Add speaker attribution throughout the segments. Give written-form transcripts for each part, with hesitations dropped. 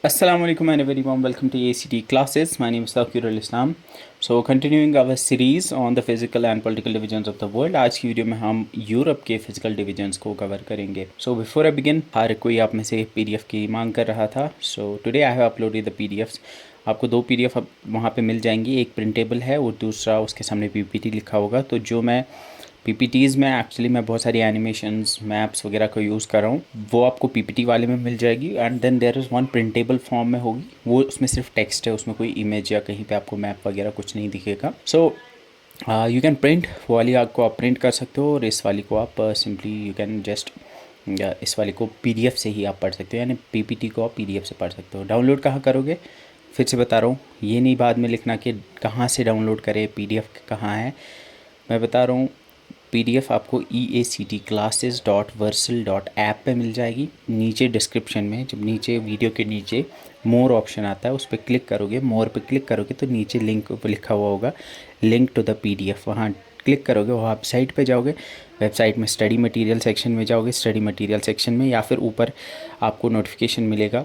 Speaker 1: Assalamu alaikum and a very warm welcome to ACT classes. My name is Tawqirul Islam. So continuing our series on the physical and political divisions of the world. आज की video में हम Europe के physical divisions को cover करेंगे. So before I begin, हर कोई आप में से PDF की मांग कर रहा था. So today I have uploaded the PDFs. आपको दो PDF वहाँ पे मिल जाएंगी. एक प्रिंटेबल है और दूसरा उसके सामने PPT लिखा होगा. तो जो मैं PPTs में एक्चुअली मैं बहुत सारी एनिमेशंस मैप्स वगैरह को यूज़ कर रहा हूँ, वो आपको PPT वाले में मिल जाएगी. And then there is one printable form में होगी, वो उसमें सिर्फ टेक्स्ट है, उसमें कोई इमेज या कहीं पे आपको मैप वगैरह कुछ नहीं दिखेगा. सो यू कैन प्रिंट, वो वाली आपको आप प्रिंट कर सकते हो और इस वाली को आप सिंपली यू कैन जस्ट इस वाली को PDF से ही आप पढ़ सकते हो, यानी PPT को आप PDF से पढ़ सकते हो. डाउनलोड कहाँ करोगे, फिर से बता रहा हूँ, ये नहीं बाद में लिखना कि कहाँ से डाउनलोड करें, PDF कहाँ है. मैं बता रहा हूँ PDF आपको eactclasses.versal.app पे मिल जाएगी. नीचे डिस्क्रिप्शन में, जब नीचे वीडियो के नीचे मोर ऑप्शन आता है उस पर क्लिक करोगे, मोर पे क्लिक करोगे तो नीचे लिंक पर लिखा हुआ होगा लिंक टू द PDF. वहाँ क्लिक करोगे, वहाँ वेबसाइट पे जाओगे, वेबसाइट में स्टडी मटेरियल सेक्शन में जाओगे, स्टडी मटेरियल सेक्शन में या फिर ऊपर आपको नोटिफिकेशन मिलेगा,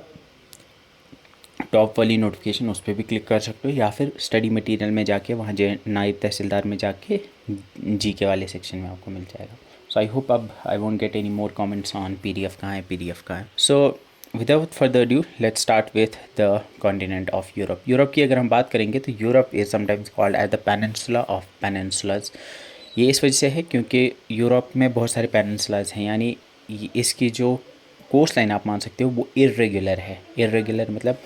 Speaker 1: टॉप वाली नोटिफिकेशन, उस पर भी क्लिक कर सकते हो, या फिर स्टडी मटेरियल में जाके वहाँ नायब तहसीलदार में जाके GK वाले सेक्शन में आपको मिल जाएगा. सो आई होप अब I won't get any more comments on PDF कहाँ है, PDF कहाँ है. So without further due let's start with the continent of Europe. Europe की अगर हम बात करेंगे तो Europe is sometimes called as the peninsula of peninsulas. ये इस वजह से है क्योंकि यूरोप में बहुत सारे पेनिनसुलाज हैं, यानी इसकी जो कोस्ट लाइन आप मान सकते हो वो इरेगुलर है. इरेगुलर मतलब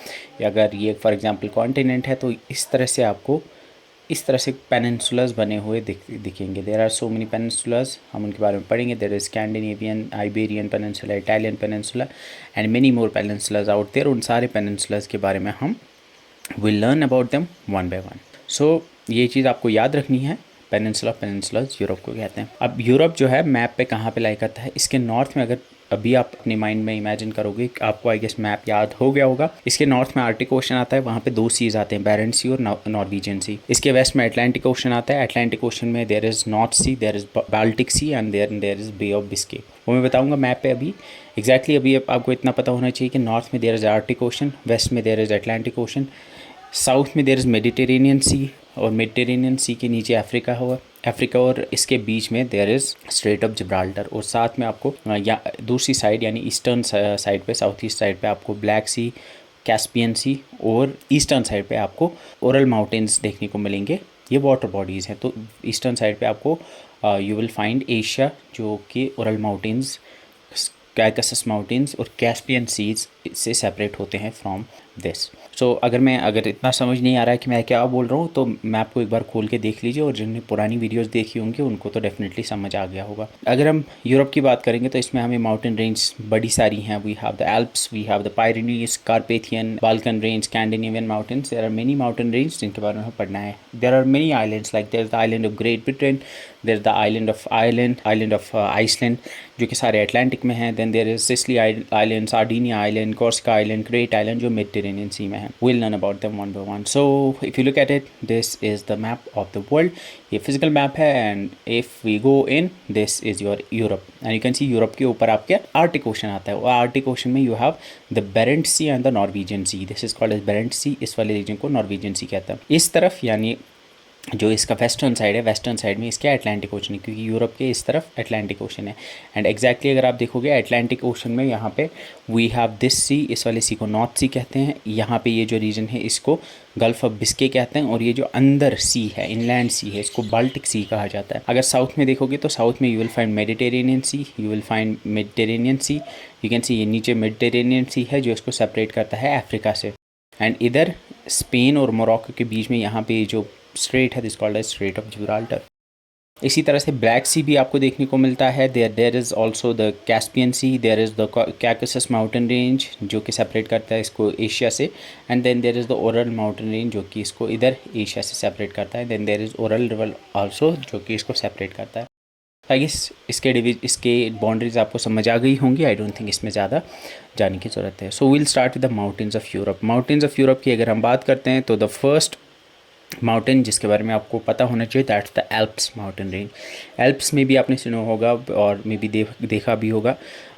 Speaker 1: अगर ये फॉर एग्जांपल कॉन्टिनेंट है तो इस तरह से आपको इस तरह से पेनिनसुलास बने हुए दिखेंगे. There are so many peninsulas, हम उनके बारे में पढ़ेंगे. There is Scandinavian, Iberian peninsula, Italian peninsula and many more peninsulas out there. उन सारे पेनिनसुलास के बारे में हम will learn about them one by one. So ये चीज़ आपको याद रखनी है, पेनिनसुला पेनिनसुलास यूरोप को कहते हैं. अब यूरोप जो है मैप पे कहाँ पे लाई करता है, इसके नॉर्थ में अगर अभी आप अपने माइंड में इमेजिन करोगे, आपको आई गेस मैप याद हो गया होगा. इसके नॉर्थ में आर्टिक ओशन आता है, वहाँ पे दो सीज आते हैं, बैरेंट सी और नॉर्वेजियन सी. इसके वेस्ट में अटलांटिक ओशन आता है. अटलांटिक ओशन में there is north Sea, there is Baltic Sea and there is Bay of Biscay. वो मैं बताऊँगा मैप पे अभी एग्जैक्टली. अभी आपको इतना पता होना चाहिए कि नॉर्थ में there is Arctic ocean, west में there is Atlantic ocean, south में देयर इज़ मेडिटेरेनियन सी और मेडिटेरेनियन सी के नीचे अफ्रीका और इसके बीच में there is Strait of Gibraltar. और साथ में आपको या दूसरी साइड यानी ईस्टर्न साइड पे, साउथ ईस्ट साइड पे आपको ब्लैक सी, कैस्पियन सी और ईस्टर्न साइड पे आपको ओरल माउंटेन्स देखने को मिलेंगे. ये वाटर बॉडीज़ हैं. तो ईस्टर्न साइड पे आपको यू विल फाइंड एशिया, जो कि ओरल माउंटेन्स, कैकसस माउंटेन्स और कैस्पियन सीज से सेपरेट होते हैं फ्रॉम दिस. सो अगर इतना समझ नहीं आ रहा है कि मैं क्या बोल रहा हूँ तो मैप को एक बार खोल के देख लीजिए, और जिन्होंने पुरानी वीडियोस देखी होंगी उनको तो डेफिनेटली समझ आ गया होगा. अगर हम यूरोप की बात करेंगे तो इसमें हमें माउंटेन रेंज बड़ी सारी हैं. We have the Alps, we have the Pyrenees, Carpathian, Balkan range, Scandinavian mountains. There are many mountain range जिनके बारे में हमें पढ़ना है. There are many islands, like there is the island of Great Britain, there is the island of Iceland जो कि सारे Atlantic में हैं. Then there is Sicily island, Sardinia island, Corsica island, great island जो मेडिटेरेनियन सी में है. We'll learn about them one by one. So if you look at it, this is the map of the world. ये physical map है, and if we go in, this is your Europe. And you can see Europe के ऊपर आपके Arctic Ocean आता है. और Arctic Ocean में you have the Barents Sea and the Norwegian Sea. This is called as Barents Sea. इस वाले reason को Norwegian Sea कहता है. इस तरफ यानी जो इसका वेस्टर्न साइड है, वेस्टर्न साइड में इसके अटलांटिक ओशन है, क्योंकि यूरोप के इस तरफ अटलांटिक ओशन है. एंड एग्जैक्टली अगर आप देखोगे अटलांटिक ओशन में यहाँ पे वी हैव दिस सी, इस वाले सी को नॉर्थ सी कहते हैं. यहाँ पे ये जो रीजन है इसको गल्फ ऑफ बिस्के कहते हैं, और ये जो अंदर सी है, इनलैंड सी है, इसको बाल्टिक सी कहा जाता है. अगर साउथ में देखोगे तो साउथ में you will find Mediterranean Sea, you will find Mediterranean Sea. You can see ये नीचे मेडिटेरेनियन सी है जो इसको सेपरेट करता है अफ्रीका से. एंड इधर स्पेन और मोरक्को के बीच में यहाँ पे जो स्ट्रेट है this called as Strait of Gibraltar. इसी तरह से ब्लैक सी भी आपको देखने को मिलता है. There is also the Caspian sea, there is the Caucasus mountain range जो कि सेपरेट करता है इसको एशिया से. And then there is the Ural mountain range जो कि इसको इधर एशिया से सेपरेट करता है. Then there is Ural river also जो कि इसको सेपरेट करता है. आई गेस इसके बाउंड्रीज आपको समझ आ गई होंगी. आई डोंट थिंक इसमें ज़्यादा जाने की ज़रूरत है. So will start with the mountains of Europe. Mountains of Europe की अगर हम बात करते हैं तो द फर्स्ट माउंटेन जिसके बारे में आपको पता होना चाहिए that's the Alps mountain range. Alps में भी आपने सुना होगा और मे बी देखा भी होगा.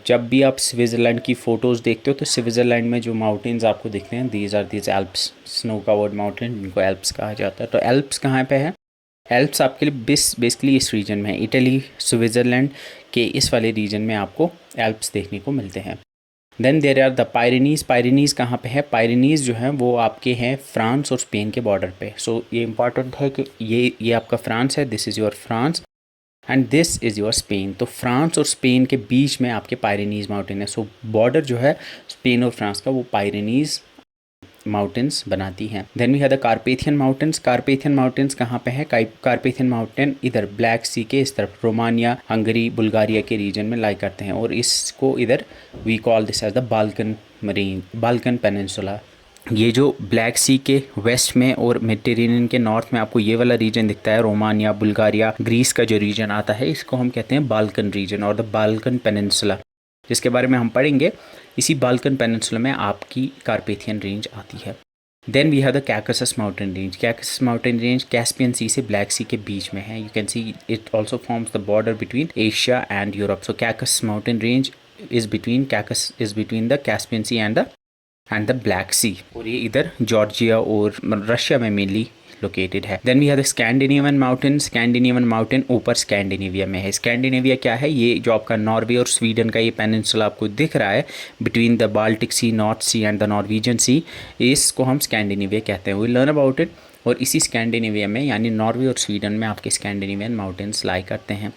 Speaker 1: जब भी आप स्विट्ज़रलैंड की फ़ोटोज़ देखते हो तो स्विट्ज़रलैंड में जो माउंटेन्स आपको दिखते हैं these are these Alps, snow covered mountain, जिनको एल्प्स कहा जाता है। तो एल्प्स कहाँ पे है? एल्प्स आपके लिए बेसिकली इस रीजन में है, इटली स्विट्ज़रलैंड के इस वाले रीजन में आपको एल्प्स देखने को मिलते हैं। Then there are the Pyrenees. Pyrenees कहाँ पे है? पायरेनीज़ जो है वो आपके हैं फ्रांस और स्पेन के बॉर्डर पे। सो ये इंपॉर्टेंट है कि ये आपका फ्रांस है, this is your France and this is your Spain. तो फ्रांस और स्पेन के बीच में आपके पायरेनीज़ माउंटेन है। सो बॉर्डर जो है स्पेन और फ्रांस का वो पायरेनीज़ माउंटेन्स बनाती हैं। Then we have the Carpathian mountains. Carpathian mountains कहाँ पे है? कारपेथियन माउंटेन इधर ब्लैक सी के इस तरफ रोमानिया, हंगरी, बुल्गारिया के रीजन में लाई करते हैं और इसको इधर we call this as the Balkan range, Balkan peninsula. ये जो ब्लैक सी के वेस्ट में और मेडिटेरेनियन के नॉर्थ में आपको ये वाला रीजन दिखता है, रोमानिया, बुल्गारिया, ग्रीस का जो रीजन आता है, इसको हम कहते हैं बाल्कन रीजन और द बाल्कन पेनिनसुला, जिसके बारे में हम पढ़ेंगे। इसी बाल्कन पेनिनसुला में आपकी कारपेथियन रेंज आती है। Then we have the Caucasus mountain range. Caucasus mountain range Caspian sea से ब्लैक सी के बीच में है। You can see it also forms the border between Asia and Europe. So Caucasus mountain range is between the Caspian sea and the black sea, और ये इधर Georgia और Russia में मेनली लोकेटेड है। Then we have the Scandinavian mountain. Scandinavian mountain ऊपर Scandinavia में है। Scandinavia क्या है? ये जो आपका नॉर्वे और स्वीडन का ये पेनिनसुला आपको दिख रहा है between the Baltic C, north sea and the Norwegian sea, इसको हम स्कैंडिनेविया कहते हैं। We learn about it. और इसी स्कैंडिनेविया में यानी नॉर्वे और स्वीडन में आपके स्कैंडिनेवियन माउंटेन्स लाई करते हैं।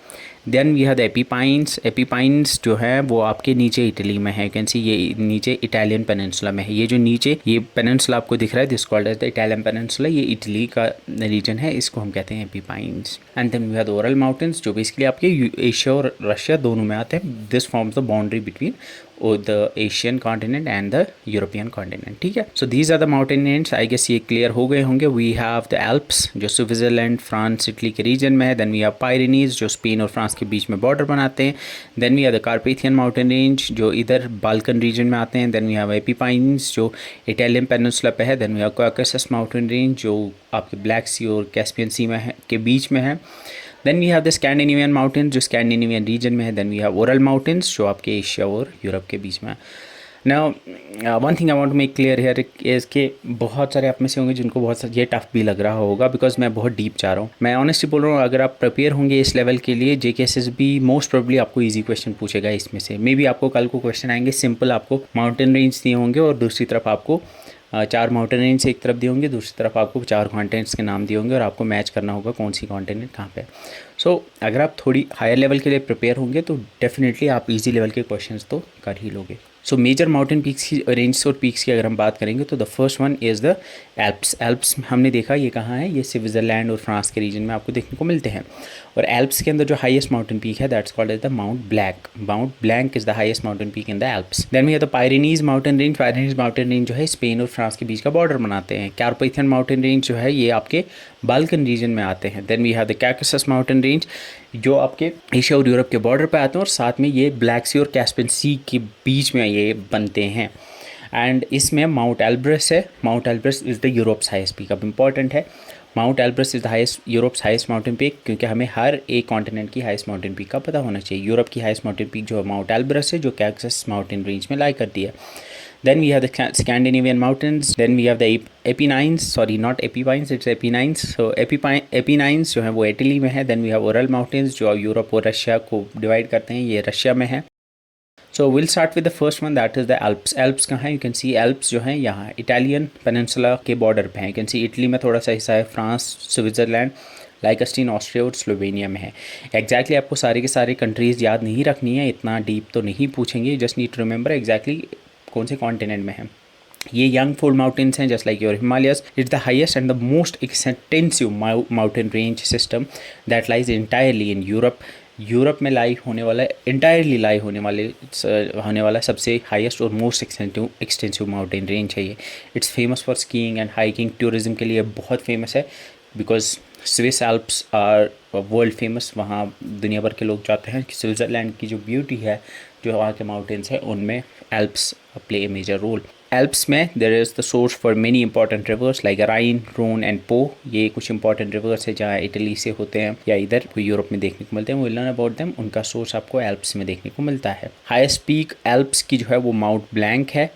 Speaker 1: Then we have the Apennines. Apennines जो है वो आपके नीचे इटली में है। कैन सी ये नीचे इटालियन पेनिनसुला में है। ये जो नीचे ये पेनिनसुला आपको दिख रहा है this called as the Italian peninsula, ये इटली का रीजन है, इसको हम कहते हैं Apennines. And then we have the Ural mountains जो बेसिकली आपके एशिया और रशिया दोनों में आते हैं। This forms the boundary between the Asian continent and the European continent. ठीक है, so these are the mountain range. I guess ये क्लियर हो गए होंगे। वी हैव द एल्प्स जो स्विट्जरलैंड, फ्रांस, इटली के रीजन में है। देन वी हैव पायरेनीज जो स्पेन और फ्रांस के बीच में बॉर्डर बनाते हैं। Then we have the Carpathian mountain range जो इधर बाल्कन रीजन में आते हैं। देन वी हैव एपीपाइंस जो इटालियन पेनिनसुला पे है। Then we have Caucasus mountain range जो आपके ब्लैक सी और कैस्पियन सी में है, के बीच में है। Then we have the Scandinavian mountains जो स्कैंडिनेवियन रीजन में है। Then we have Ural mountains जो आपके एशिया और यूरोप के बीच में है। Now one thing I want to make clear here is कि बहुत सारे आप में से होंगे जिनको बहुत ये टफ भी लग रहा होगा बिकॉज मैं बहुत डीप जा रहा हूँ। मैं ऑनेस्टली बोल रहा हूँ, अगर आप प्रिपेयर होंगे इस लेवल के लिए JKSSB मोस्ट प्रोबेबली आपको इजी क्वेश्चन पूछेगा इसमें से। मे बी आपको कल को क्वेश्चन आएंगे सिंपल, आपको माउंटेन रेंज दिए होंगे और दूसरी तरफ आपको 4 माउंटेन रेंज से एक तरफ दिए होंगे, दूसरी तरफ आपको 4 कॉन्टिनेंट्स के नाम दिए होंगे और आपको मैच करना होगा कौन सी कॉन्टिनेंट कहाँ पे। सो अगर आप थोड़ी हायर लेवल के लिए प्रिपेयर होंगे तो डेफिनेटली आप इजी लेवल के क्वेश्चंस तो कर ही लोगे। सो मेजर माउंटेन पीक्स की रेंज और पीक्स की अगर हम बात करेंगे तो the first one is the Alps. Alps हमने देखा ये कहाँ है, ये स्विट्जरलैंड और फ्रांस के रीजन में आपको देखने को मिलते हैं। और एल्प्स के अंदर जो हाईएस्ट माउंटेन पीक है that's called as the Mont Blanc. Mont Blanc is the highest mountain peak in the Alps. Then we have the Pyrenees mountain range. Pyrenees mountain range जो है स्पेन और France के बीच का border बनाते हैं। कारपेथियन mountain range जो है ये आपके बाल्कन रीजन में आते हैं। Then we have the Caucasus mountain range जो आपके एशिया और यूरोप के बॉर्डर पे आते हैं और साथ में ये ब्लैक सी और कैस्पियन सी के बीच में ये बनते हैं। एंड इसमें माउंट एल्ब्रस है। Mount Elbrus is the Europe's highest peak. अब इंपॉर्टेंट है, mount Elbrus is the highest Europe's highest mountain peak, क्योंकि हमें हर एक कॉन्टिनेंट की हाईएस्ट माउंटेन पीक का पता होना चाहिए। यूरोप की हाईएस्ट माउंटेन पीक जो माउंट एल्ब्रस है जो कैकसस माउंटेन रेंज में लाई करती है। Then we have the Scandinavian mountains. Then we have the Apennines. Sorry, not Apennines, it's Apennines. So Apennines जो है वो इटली में है. Then we have Ural Mountains जो यूरोप और रशिया को डिवाइड करते हैं, ये रशिया में है. So we'll start with the first one, that is the Alps. Alps कहाँ है? You can see Alps जो है यहाँ इटालियन पेनिनसुला के बॉर्डर पे है. You can see इटली में थोड़ा सा हिस्सा है, फ्रांस, स्विट्ज़रलैंड, लाइकस्टीन, ऑस्ट्रिया और स्लोवेनिया में है. एग्जैक्टली आपको सारे के सारे कंट्रीज़ याद नहीं रखनी है, इतना डीप तो नहीं पूछेंगे. Just need to remember exactly कौन से कॉन्टिनेंट में है. ये यंग फोल्ड माउंटेन्स हैं just like your Himalayas. It's the highest and the most extensive mountain range system that lies entirely in Europe. Europe में लाई होने वाला इंटायरली लाई होने वाला सबसे हाईएस्ट और मोस्ट एक्सटेंसिव माउंटेन रेंज है ये. It's famous for skiing and hiking. Tourism के लिए बहुत फेमस है because Swiss Alps are world famous. वहाँ दुनिया भर के लोग जाते हैं. स्विट्ज़रलैंड की जो ब्यूटी है, जो वहाँ के माउंटेन्स हैं, उनमें Alps play a major role. Alps में there is the source for many important rivers like Rhine, Rhone and Po. ये कुछ इंपॉर्टेंट रिवर्स है जहाँ इटली से होते हैं या इधर कोई यूरोप में देखने को मिलते हैं। Will learn about them. उनका सोर्स आपको एल्प्स में देखने को मिलता है। हाईएस्ट पीक एल्प्स की जो है वो माउंट ब्लैंक है।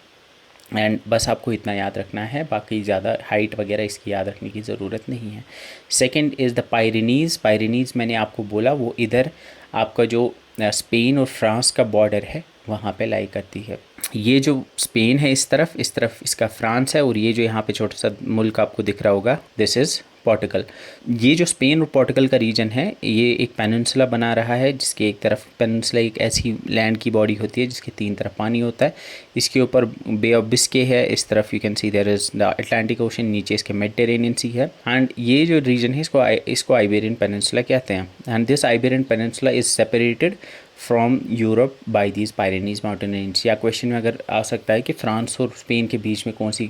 Speaker 1: एंड बस आपको इतना याद रखना है, बाकी ज़्यादा हाइट वगैरह इसकी याद रखने की ज़रूरत नहीं है। Second is the Pyrenees. Pyrenees मैंने आपको बोला वो इधर आपका जो स्पेन और फ्रांस का बॉर्डर है वहाँ पे लाई करती है। ये जो स्पेन है इस तरफ इसका फ्रांस है, और ये जो यहाँ पे छोटा सा मुल्क आपको दिख रहा होगा दिस इज़ पोर्टुगल। ये जो स्पेन और पोर्टुगल का रीजन है ये एक पेनिनसुला बना रहा है, जिसके एक तरफ पेनिनसुला एक ऐसी लैंड की बॉडी होती है जिसके तीन तरफ पानी होता है। इसके ऊपर बे ऑफ बिस्के है, इस तरफ you can see there is the Atlantic Ocean, नीचे इसके मेडिटेरेनियन सी है। एंड ये जो रीजन है इसको आइबेरियन पेनिनसुला कहते हैं। And this Iberian peninsula is separated from Europe by these Pyrenees mountain range. या क्वेश्चन में अगर आ सकता है कि फ्रांस और स्पेन के बीच में कौन सी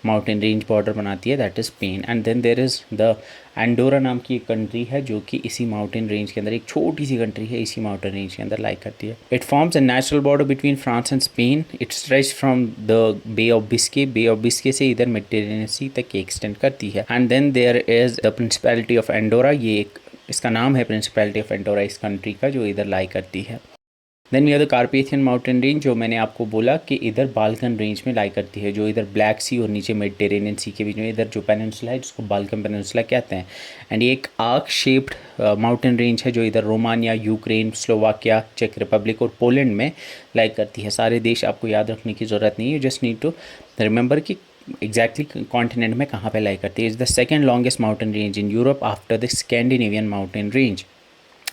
Speaker 1: माउंटेन रेंज बॉर्डर बनाती है, that is Spain. And then there is the Andorra नाम की एक कंट्री है जो कि इसी माउंटेन रेंज के अंदर, एक छोटी सी कंट्री है, इसी माउंटेन रेंज के अंदर लाई करती है। It forms a natural border between France and Spain. It stretch from the Bay of Biscay. Bay of Biscay से इधर मेडिटेरेनियन सी तक एक्सटेंड करती है। And then there is the Principality of Andorra. ये एक इसका नाम है प्रिंसिपैलिटी ऑफ एंडोरा इस कंट्री का, जो इधर लाई करती है। Then we have the Carpathian mountain range, जो मैंने आपको बोला कि इधर बाल्कन रेंज में लाई करती है, जो इधर ब्लैक सी और नीचे मेडिटेरेनियन सी के बीच में इधर जो पेनिनसुला है जिसको बाल्कन पेनिनसुला कहते हैं। एंड ये एक आर्क शेप्ड माउंटेन रेंज है जो इधर रोमानिया, यूक्रेन, स्लोवाकिया, चेक रिपब्लिक और पोलैंड में लाई करती है। सारे देश आपको याद रखने की ज़रूरत नहीं है, जस्ट नीड टू रिमेंबर कि एग्जैक्टली कॉन्टिनेंट में कहाँ पे लाई करती है। Is the second longest mountain range in Europe after the Scandinavian mountain range.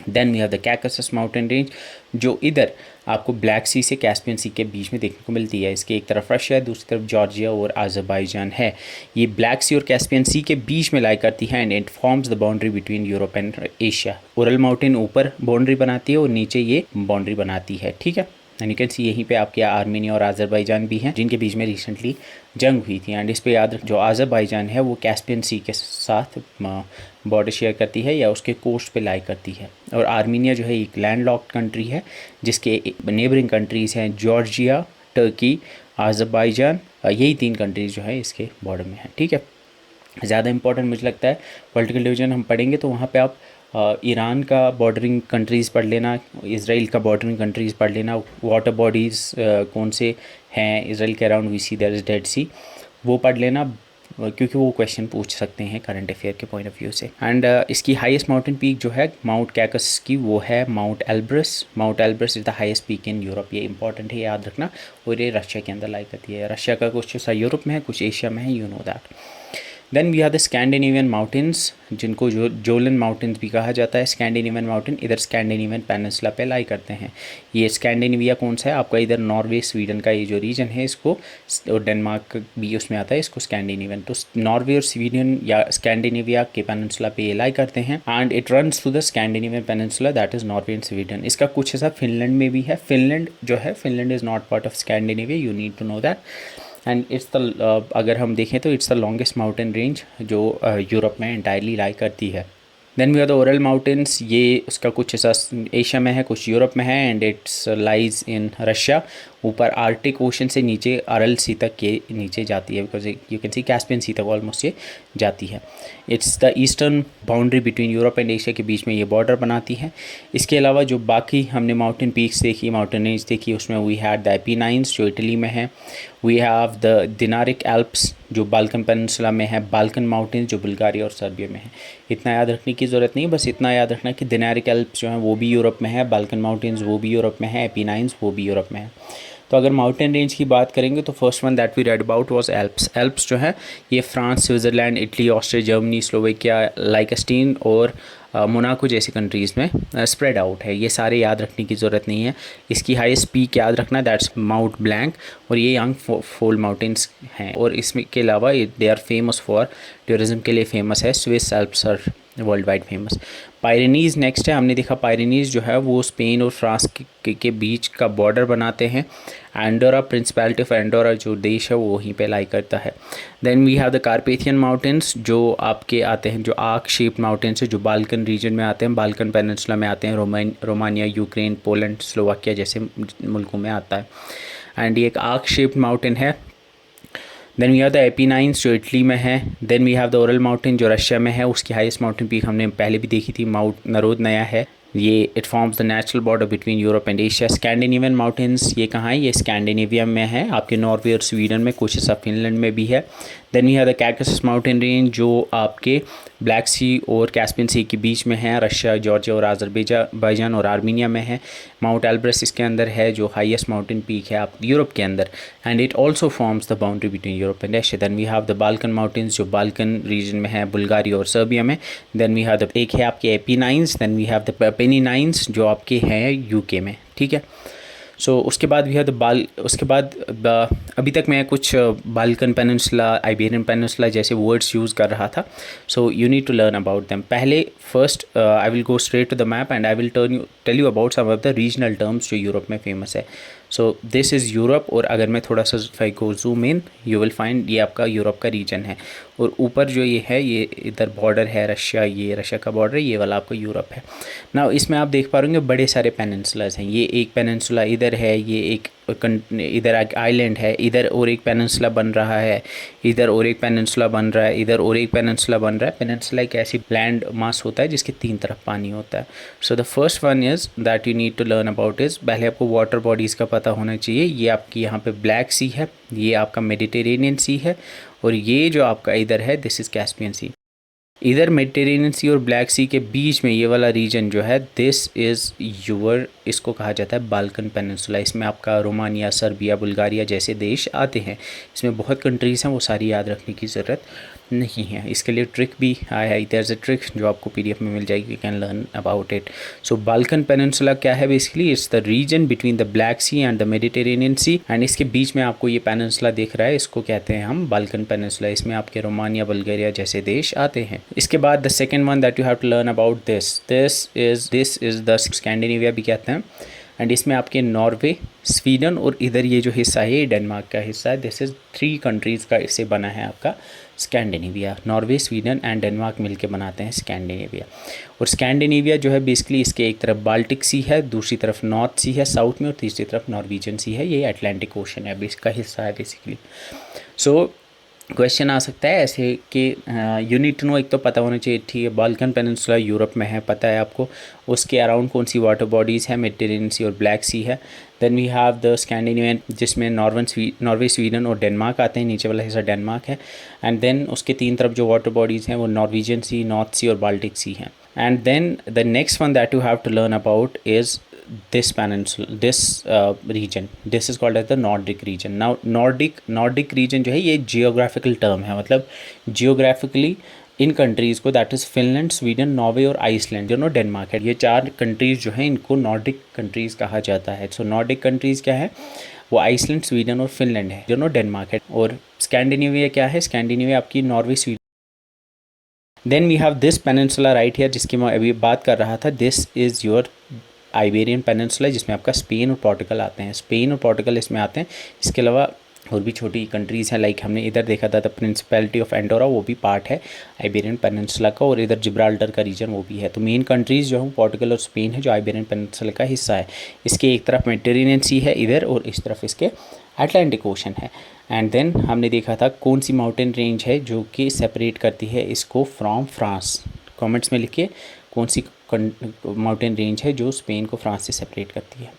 Speaker 1: Then we have the Caucasus mountain range, जो इधर आपको ब्लैक सी से कैस्पियन सी के बीच में देखने को मिलती है। इसके एक तरफ रशिया है, दूसरी तरफ जॉर्जिया और अज़रबैजान है। ये ब्लैक सी और कैस्पियन सी के बीच में लाई करती है and it forms the boundary between Europe and Asia. Ural mountain ऊपर बाउंड्री बनाती है और नीचे ये बाउंड्री बनाती है, ठीक है। एंड यू कैन सी यहीं पे आपके आर्मेनिया और अज़रबैजान भी हैं जिनके बीच में रिसेंटली जंग हुई थी। एंड इस पे याद जो अज़रबैजान है वो कैस्पियन सी के साथ बॉर्डर शेयर करती है या उसके कोस्ट पे लाई करती है। और आर्मेनिया जो है एक लैंडलॉक्ड कंट्री है जिसके नेबरिंग कंट्रीज़ हैं जॉर्जिया, टर्की, अज़रबैजान। यही तीन कंट्रीज़ जो है इसके बॉर्डर में है, ठीक है। ज़्यादा इंपॉर्टेंट मुझे लगता है पॉलिटिकल डिवीजन हम पढ़ेंगे तो वहाँ पे आप ईरान का बॉर्डरिंग कंट्रीज़ पढ़ लेना, इसराइल का बॉर्डरिंग कंट्रीज़ पढ़ लेना, वाटर बॉडीज़ कौन से हैं इसराइल के around, we see there is dead sea, वो पढ़ लेना क्योंकि वो क्वेश्चन पूछ सकते हैं करंट अफेयर के पॉइंट ऑफ व्यू से। एंड इसकी हाईएस्ट माउंटेन पीक जो है माउंट कैकस की वो है mount Elbrus. Mount Elbrus is the highest peak in Europe. ये इंपॉर्टेंट है, याद रखना। और ये रशिया के अंदर लाई करती है। रशिया का कुछ हिस्सा यूरोप में है, कुछ एशिया में है, you know that. Then we are the Scandinavian mountains, जिनको जोलन माउंटेन्स भी कहा जाता है। स्कैंडिनेवियन माउंटेन इधर स्कैंडिनेवियन पेनिनसुला पे लाई करते हैं। ये स्कैंडिनेविया कौन सा है आपका, इधर नॉर्वे, स्वीडन का ये जो रीजन है इसको, और डेनमार्क भी उसमें आता है, इसको स्कैंडिनेवियन। तो नॉर्वे और स्वीडन या स्कैंडिनेविया के पेनिनसुला पे ये लाई करते हैं। And it runs through the Scandinavian peninsula, that is Norway and Sweden. इसका कुछ हिस्सा फिनलैंड में भी है। फिनलैंड जो है, Finland is not part of Scandinavia, you need to know that. And it's the अगर हम देखें तो it's the longest mountain range जो यूरोप में एंटायरली लाई करती है। Then we are the Ural mountains, ये उसका कुछ हिस्सा एशिया में है, कुछ यूरोप में है। And it's lies in Russia. ऊपर आर्टिक ओशन से नीचे अरल सी तक के नीचे जाती है, because you can see Caspian Sea तक ऑलमोस्ट ये जाती है। It's the eastern boundary between Europe and Asia के बीच में ये बॉर्डर बनाती है। इसके अलावा जो बाकी हमने माउंटेन पीक्स देखी, माउंटेन रेंज देखी, उसमें वी हैड द एपिनाइन्स जो इटली में है। वी हैव द दिनारिक एल्प्स जो बाल्कन पेनिनसुला में है। बाल्कन माउंटेन्स जो बुल्गारिया और सर्बिया में है। इतना याद रखने की ज़रूरत नहीं, बस इतना याद रखना कि दिनारिक एल्प्स जो हैं वो भी यूरोप में है, बाल्कन माउंटेन्स वो भी यूरोप में है, एपिनाइन्स वो भी यूरोप में है। तो अगर माउंटेन रेंज की बात करेंगे तो first one that we read about was Alps. Alps जो है ये France, Switzerland, Italy, Austria, Germany, Slovakia, Liechtenstein और मोनाको जैसी कंट्रीज़ में स्प्रेड आउट है। ये सारे याद रखने की ज़रूरत नहीं है। इसकी हाईएस्ट पीक याद रखना, दैट्स माउंट ब्लैंक, और ये यंग फोल माउंटेन्स हैं। और इसमें के अलावा they are famous for tourism के लिए फेमस है। Swiss Alps are world wide famous. Pyrenees next है। हमने देखा पायरेनीज़ जो है वो स्पेन और फ्रांस के बीच का बॉर्डर बनाते हैं। एंडोरा, प्रिंसिपैलिटी ऑफ एंडोरा जो देश है वो वहीं पे लाई करता है। Then we have the Carpathian mountains जो आपके आते हैं, जो आर्क शेप्ड माउंटेन्स है, जो बाल्कन रीजन में आते हैं, बाल्कन पेनिनसुला में आते हैं, रोमानिया, यूक्रेन, पोलैंड, स्लोवाकिया जैसे मुल्कों में आता है। एंड ये एक आर्क शेप्ड माउंटेन है then we have the Apennines जो इटली में है। Then we have the Ural mountain जो रशिया में है, उसकी हाईएस्ट माउंटेन पीक हमने पहले भी देखी थी, माउंट नरोदनाया है। ये it forms the natural border between Europe and Asia. Scandinavian mountains ये कहाँ है, ये स्कैंडिनेविया में है, आपके नॉर्वे और स्वीडन में, कुछ हिस्सा फिनलैंड में भी है। Then we have the Caucasus mountain range जो आपके ब्लैक सी और कैस्पियन सी के बीच में है, रशिया, जॉर्जिया और अज़रबैजान और आर्मीनिया में है। माउंट एल्ब्रस इसके अंदर है जो हाईएस्ट माउंटेन पीक है आप यूरोप के अंदर, and it also forms the boundary between Europe and Asia. Then we have the Balkan mountains जो बाल्कन रीजन में है, बुल्गारिया और सर्बिया में। देन वी हैव द एक है आपके एपिनाइन्स, देन वी हैव द पेनिनाइन्स जो आपके हैं यूके में, ठीक है। सो उसके बाद वी हैव द उसके बाद अभी तक मैं कुछ बाल्कन पेनिनसुला, आइबेरियन पेनिनसुला जैसे वर्ड्स यूज़ कर रहा था। So you need to learn about them. पहले first I will go straight to the map and I will tell you about some of the regional terms जो Europe में famous है। So this is Europe, और अगर मैं थोड़ा सा if I go zoom in you will find ये आपका यूरोप का रीजन है, और ऊपर जो ये है ये इधर बॉर्डर है रशिया, ये रशिया का बॉर्डर है, ये वाला आपका यूरोप है ना। इसमें आप देख पा रहे होंगे बड़े सारे पेनिनसुलाज हैं, ये एक पेनिनसुला इधर है, ये एक इधर आइलैंड है, इधर और एक पेनिनसुला बन रहा है, इधर और एक पेनिनसुला बन रहा है, इधर और एक पेनिनसुला बन रहा है। पेनिनसुला एक ऐसी लैंड मास होता है जिसके तीन तरफ पानी होता है। So the first one is that you need to learn about is, पहले आपको वाटर बॉडीज़ का पता होना चाहिए। ये आपकी यहाँ पे ब्लैक सी है, ये आपका मेडिटेरेनियन सी है, और ये जो आपका इधर है दिस इज़ कैस्पियन सी। इधर मेडिटेरेनियन सी और ब्लैक सी के बीच में ये वाला रीजन जो है दिस इज़ यूर, इसको कहा जाता है बाल्कन पेनिनसुला। इसमें आपका रोमानिया, सर्बिया, बुल्गारिया जैसे देश आते हैं। इसमें बहुत कंट्रीज़ हैं, वो सारी याद रखने की ज़रूरत नहीं है। इसके लिए ट्रिक भी आया है, देयर इज़ अ ट्रिक जो आपको PDF में मिल जाएगी, you can learn about it. So Balkan peninsula क्या है basically, it's the region between the black Sea and the Mediterranean Sea, and इसके बीच में आपको ये पेनिनसुला दिख रहा है, इसको कहते हैं हम बाल्कन पेनिनसुला। इसमें आपके रोमानिया, बुल्गारिया जैसे देश आते हैं। इसके बाद the second one that you have to learn about this is the Scandinavia भी कहते हैं, एंड इसमें आपके नॉर्वे, स्वीडन और इधर ये जो हिस्सा है ये डेनमार्क का हिस्सा है। दिस इज़ 3 कंट्रीज़ का इससे बना है आपका Scandinavia. Norway, Sweden and Denmark मिलके बनाते हैं स्कैंडिनेविया। और स्कैंडिनेविया जो है बेसिकली इसके एक तरफ बाल्टिक सी है, दूसरी तरफ नॉर्थ सी है साउथ में, और तीसरी तरफ नॉर्वेजियन सी है, ये अटलांटिक ओशन है इसका हिस्सा है बेसिकली। सो क्वेश्चन आ सकता है ऐसे कि यू नीड टू नो, एक तो पता होना चाहिए, ठीक है बाल्कन पेनिनसुला यूरोप में है, पता है आपको, उसके अराउंड कौन सी वाटर बॉडीज़ है, मेडिटेरेनियन सी और ब्लैक सी है। Then we have the Scandinavian जिसमें नॉर्वे, स्वीडन और डेनमार्क आते हैं, नीचे वाला हिस्सा डेनमार्क है। एंड देन उसके तीन तरफ जो वाटर बॉडीज़ हैं वो नॉर्वेजियन सी, नॉर्थ सी और बाल्टिक सी हैं। And then the next one that you have to learn about is this peninsula, this region, this is called as the Nordic region. Now Nordic region जो है ये geographical term है, मतलब geographically इन countries को, that is Finland, Sweden, Norway और Iceland, जो Denmark है, ये 4 कंट्रीज़ जो हैं इनको नॉर्डिक कंट्रीज़ कहा जाता है। सो नॉर्डिक कंट्रीज़ क्या है, वो आइसलैंड, स्वीडन और फिनलैंड है, जो डेनमार्क है। और स्कैंडिनेविया क्या है, स्कैंडिनेविया आपकी Norway, Sweden. Then we have this peninsula right here जिसकी मैं अभी बात कर रहा था, this is your Iberian peninsula, जिसमें आपका स्पेन और पोर्टुगल आते हैं, स्पेन और पोर्टुगल इसमें आते हैं। इसके अलावा और भी छोटी कंट्रीज़ हैं, लाइक हमने इधर देखा था द प्रिंसिपैलिटी ऑफ एंडोरा, वो भी पार्ट है आइबेरियन पेनिनसुला का, और इधर जिब्राल्टर का रीजन वो भी है। तो मेन कंट्रीज़ जो है पोर्टुगल और स्पेन है, जो आइबेरियन पेनिनसुला का हिस्सा है। इसके एक तरफ मेडिटेरेनियन सी है इधर, और इस तरफ इसके अटलांटिक ओशन है। एंड देन हमने देखा था कौन सी माउंटेन रेंज है जो कि सेपरेट करती है इसको फ्रॉम फ्रांस। कमेंट्स में लिखिए कौन सी माउंटेन रेंज है जो स्पेन को फ्रांस से सेपरेट करती है।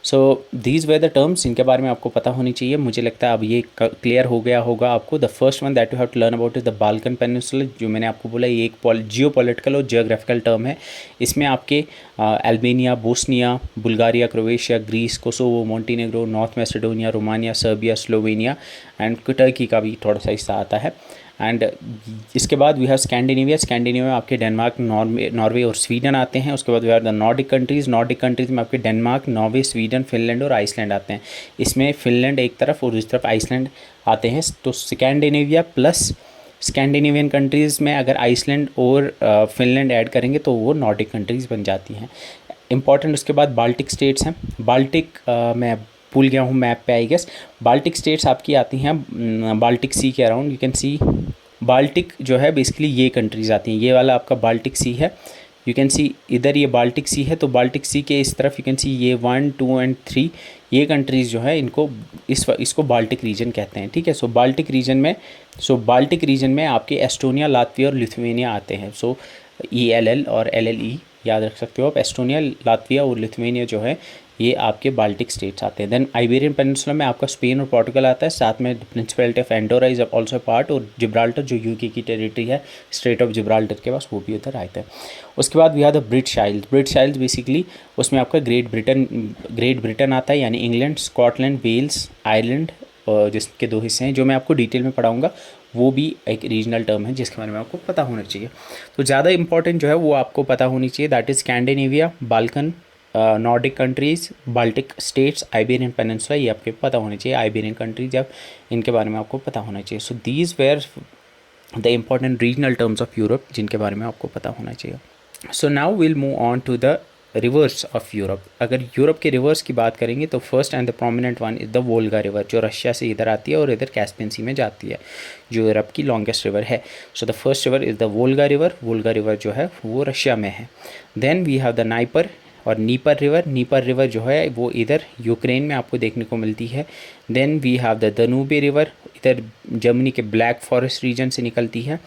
Speaker 1: So these way the terms, इनके बारे में आपको पता होनी चाहिए। मुझे लगता है अब ये क्लियर हो गया होगा आपको। The first one that you have to learn about is the Balkan peninsula, जो मैंने आपको बोला ये एक जियोपॉलिटिकल और जियोग्राफिकल टर्म है। इसमें आपके Albania, Bosnia, Bulgaria, Croatia, Greece, Kosovo, Montenegro, North Macedonia, Romania, Serbia, Slovenia and Turkey का भी थोड़ा सा हिस्सा आता है। एंड इसके बाद वी हैव स्कैंडिनेविया। स्कैंडिनेविया में आपके डेनमार्क, नॉर्वे और स्वीडन आते हैं। उसके बाद we have the Nordic countries. Nordic countries में आपके डेनमार्क, नॉर्वे, स्वीडन, फिनलैंड और आइसलैंड आते हैं। इसमें फिनलैंड एक तरफ और दूसरी तरफ आइसलैंड आते हैं। तो स्कैंडिनेविया प्लस स्कैंडिनेवियन कंट्रीज़ में अगर आइसलैंड और फिनलैंड ऐड करेंगे तो वो नॉर्डिक कंट्रीज़ बन जाती हैं। इंपॉर्टेंट उसके बाद बाल्टिक स्टेट्स हैं। बाल्टिक मैं भूल गया हूँ मैप पे, आई गेस बाल्टिक स्टेट्स आपकी आती हैं बाल्टिक सी के around. You can see Baltic जो है बेसिकली ये कंट्रीज़ आती हैं। ये वाला आपका बाल्टिक सी है, यू कैन सी इधर ये बाल्टिक सी है, तो बाल्टिक सी के इस तरफ यू कैन सी ये 1, 2 एंड 3 ये कंट्रीज़ जो है इनको इसको बाल्टिक रीजन कहते हैं, ठीक है। सो बाल्टिक रीजन में आपके एस्टोनिया, लातविया और लिथुआनिया आते हैं। सो ELL और LLE याद रख सकते हो आप। एस्टोनिया, लातविया और लिथुआनिया जो है ये आपके बाल्टिक स्टेट्स आते हैं। देन आइबेरियन पेनिनसुला में आपका स्पेन और पोर्टुगल आता है, साथ में Principality of Andorra is also part, और जिब्राल्टर जो यूके की टेरिटरी है स्ट्रेट ऑफ जिब्राल्टर के पास, वो भी उधर आता है। उसके बाद we have the British Isles basically उसमें आपका ग्रेट ब्रिटेन आता है, यानी इंग्लैंड, स्कॉटलैंड, वेल्स, आयरलैंड, जिसके 2 हिस्से हैं जो मैं आपको डिटेल में पढ़ाऊँगा। वो भी एक रीजनल टर्म है जिसके बारे में आपको पता होना चाहिए। तो ज़्यादा इंपॉर्टेंट जो है वो आपको पता होनी चाहिए, that is Scandinavia, Balkan, Nordic countries, Baltic states, Iberian peninsula, ये आपके पता होने चाहिए। आइबेरियन कंट्रीज जब इनके बारे में आपको पता होना चाहिए। So these were the important regional terms of Europe जिनके बारे में आपको पता होना चाहिए। So now will move on to the rivers of Europe. अगर यूरोप के रिवर्स की बात करेंगे तो first and the prominent one is the Volga river, जो रशिया से इधर आती है और इधर कैस्पियन सी में जाती है, जो यूरोप की लॉन्गेस्ट रिवर है। So the first river is the Volga river जो है वो रशिया में है। Then we have the Dnieper और नीपर रिवर जो है वो इधर यूक्रेन में आपको देखने को मिलती है। Then we have the Danube river, इधर जर्मनी के ब्लैक फॉरेस्ट रीजन से निकलती है।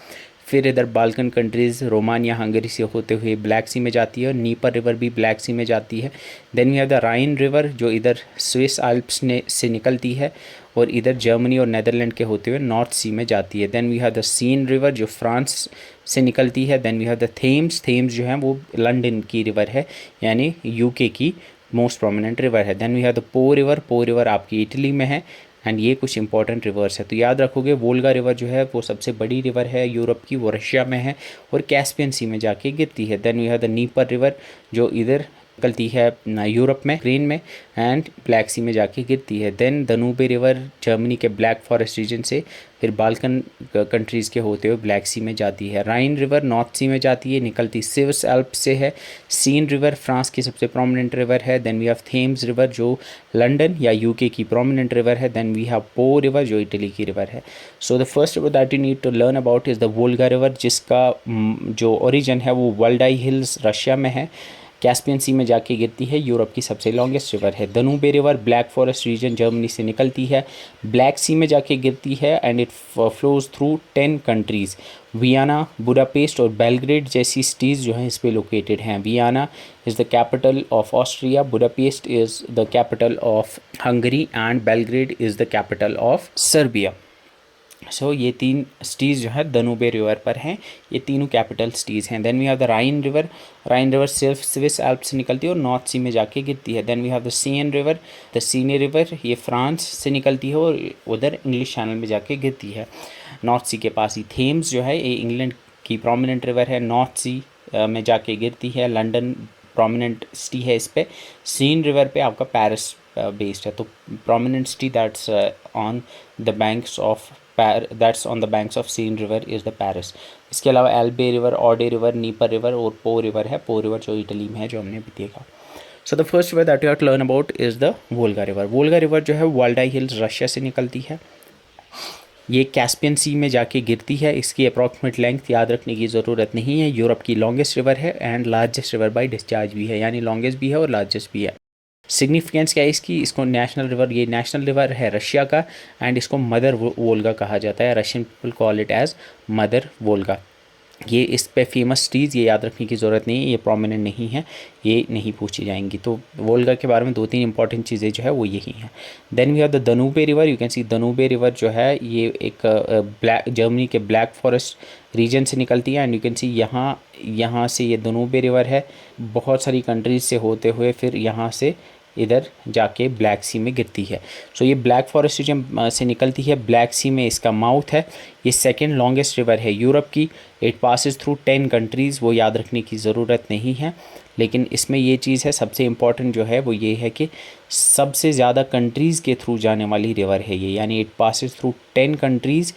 Speaker 1: फिर इधर बाल्कन कंट्रीज़, रोमानिया, हंगरी से होते हुए ब्लैक सी में जाती है, और नीपर रिवर भी ब्लैक सी में जाती है। Then we have the Rhine river जो इधर स्विस आल्प्स से निकलती है और इधर जर्मनी और नेदरलैंड के होते हुए नॉर्थ सी में जाती है। Then we have the Seine river जो फ्रांस से निकलती है। Then we have the Thames जो है वो लंदन की रिवर है, यानी यूके की मोस्ट प्रोमिनेंट रिवर है। देन वी हैव द पो रिवर आपकी इटली में है, एंड ये कुछ इंपॉर्टेंट रिवर्स है। तो याद रखोगे वोल्गा रिवर जो है वो सबसे बड़ी रिवर है यूरोप की, वो रशिया में है और कैस्पियन सी में जाके गिरती है। Then we have the Dnieper river जो इधर निकलती है यूरोप में, यूक्रेन में, एंड ब्लैक सी में जाके गिरती है। देन दनूबे रिवर जर्मनी के ब्लैक फॉरेस्ट रीजन से फिर बाल्कन कंट्रीज़ के होते हुए ब्लैक सी में जाती है। राइन रिवर नॉर्थ सी में जाती है, निकलती स्विस एल्प्स से है। सीन रिवर फ्रांस की सबसे प्रोमिनेंट रिवर है। Then we have Thames river जो लंदन या यूके की प्रोमिनेंट रिवर है। Then we have Po river जो इटली की रिवर है। So the first river that you need to learn about is the Volga river, जिसका जो ओरिजिन है वो वल्डाई हिल्स रशिया में है, कैस्पियन सी में जाके गिरती है, यूरोप की सबसे लॉन्गेस्ट रिवर है। Danube river Black Forest region Germany से निकलती है, ब्लैक सी में जाके गिरती है, and it flows through 10 countries. Vienna, Budapest और बेलग्रेड जैसी सिटीज़ जो हैं इस पे लोकेटेड हैं। Vienna is the capital of Austria, Budapest is the capital of Hungary, and Belgrade is the capital of Serbia. So ये 3 सिटीज़ जो है दनूबे रिवर पर हैं, ये तीनों कैपिटल सिटीज़ हैं। Then we have the Rhine river सिर्फ Swiss Alps से निकलती है और नॉर्थ सी में जाके गिरती है। देन वी हैव द सीने रिवर ये फ्रांस से निकलती है और उधर इंग्लिश चैनल में जाके गिरती है, नॉर्थ सी के पास ही। थेम्स जो है ये इंग्लैंड की प्रोमिनेंट रिवर है, नॉर्थ सी में जाके गिरती है, लंदन प्रोमिनेंट सिटी है इस पर। सीन रिवर पे आपका पेरिस बेस्ड है, तो prominent city that's on the banks of Seine river is the Paris. इसके अलावा Elbe river, Oder river, Dnieper river और पो रिवर है, पो रिवर जो इटली में है, जो हमने भी देखा। So the first river that you have to learn about is the Volga river जो है वाल्डाई हिल्स रशिया से निकलती है, ये कैस्पियन सी में जाके गिरती है। इसकी अप्रॉक्सीमेट लेंथ याद रखने की ज़रूरत नहीं है, यूरोप की लॉन्गेस्ट रिवर है and largest river by discharge भी है, यानी लॉन्गेस्ट भी है और लार्जेस्ट भी है। सिग्निफिकेंस क्या है इसकी, इसको ये नेशनल रिवर है रशिया का, एंड इसको मदर वोल्गा कहा जाता है, Russian people call it as Mother Volga. ये इस पे फेमस सिटीज़ ये याद रखने की ज़रूरत नहीं है, ये प्रोमिनेंट नहीं है, ये नहीं पूछी जाएंगी। तो वोल्गा के बारे में 2-3 इंपॉर्टेंट चीज़ें जो है वो यही हैं। Then we have the Danube river, you can see Danube river जो है ये एक जर्मनी के ब्लैक फॉरेस्ट रीजन से निकलती है, एंड यू कैन सी यहाँ से ये दनूबे रिवर है, बहुत सारी कंट्रीज से होते हुए फिर यहाँ से इधर जाके ब्लैक सी में गिरती है। सो ये ब्लैक फॉरेस्ट रीजन से निकलती है, ब्लैक सी में इसका माउथ है, ये सेकंड लॉन्गेस्ट रिवर है यूरोप की, इट पासेस थ्रू 10 कंट्रीज़, वो याद रखने की ज़रूरत नहीं है। लेकिन इसमें ये चीज़ है सबसे इम्पॉर्टेंट जो है वो ये है कि सबसे ज़्यादा कंट्रीज़ के थ्रू जाने वाली रिवर है ये, यानी it passes through 10 countries,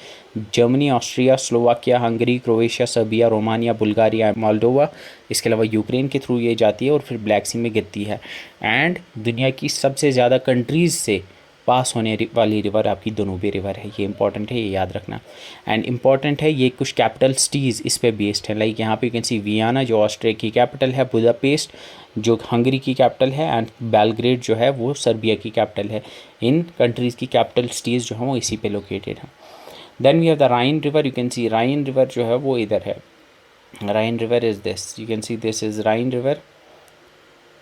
Speaker 1: Germany, Austria, Slovakia, Hungary, Croatia, Serbia, Romania, Bulgaria, Moldova, इसके अलावा यूक्रेन के थ्रू ये जाती है और फिर ब्लैक सी में गिरती है। एंड दुनिया की सबसे ज़्यादा कंट्रीज़ से पास होने वाली रिवर आपकी दानूबे रिवर है। ये इंपॉर्टेंट है, ये याद रखना। एंड इम्पॉर्टेंट है, ये कुछ कैपिटल सिटीज़ इस पे बेस्ड है। लाइक यहाँ पे यू कैन सी वियना जो ऑस्ट्रिया की कैपिटल है, बुदापेस्ट जो हंगरी की कैपिटल है, एंड बेलग्रेड जो है वो सर्बिया की कैपिटल है। इन कंट्रीज़ की कैपिटल सिटीज़ जो हैं वो इसी पे लोकेटेड हैं। Then we have the Rhine river. You can see Rhine river जो है वो इधर है। Rhine river is this, you can see this is Rhine river.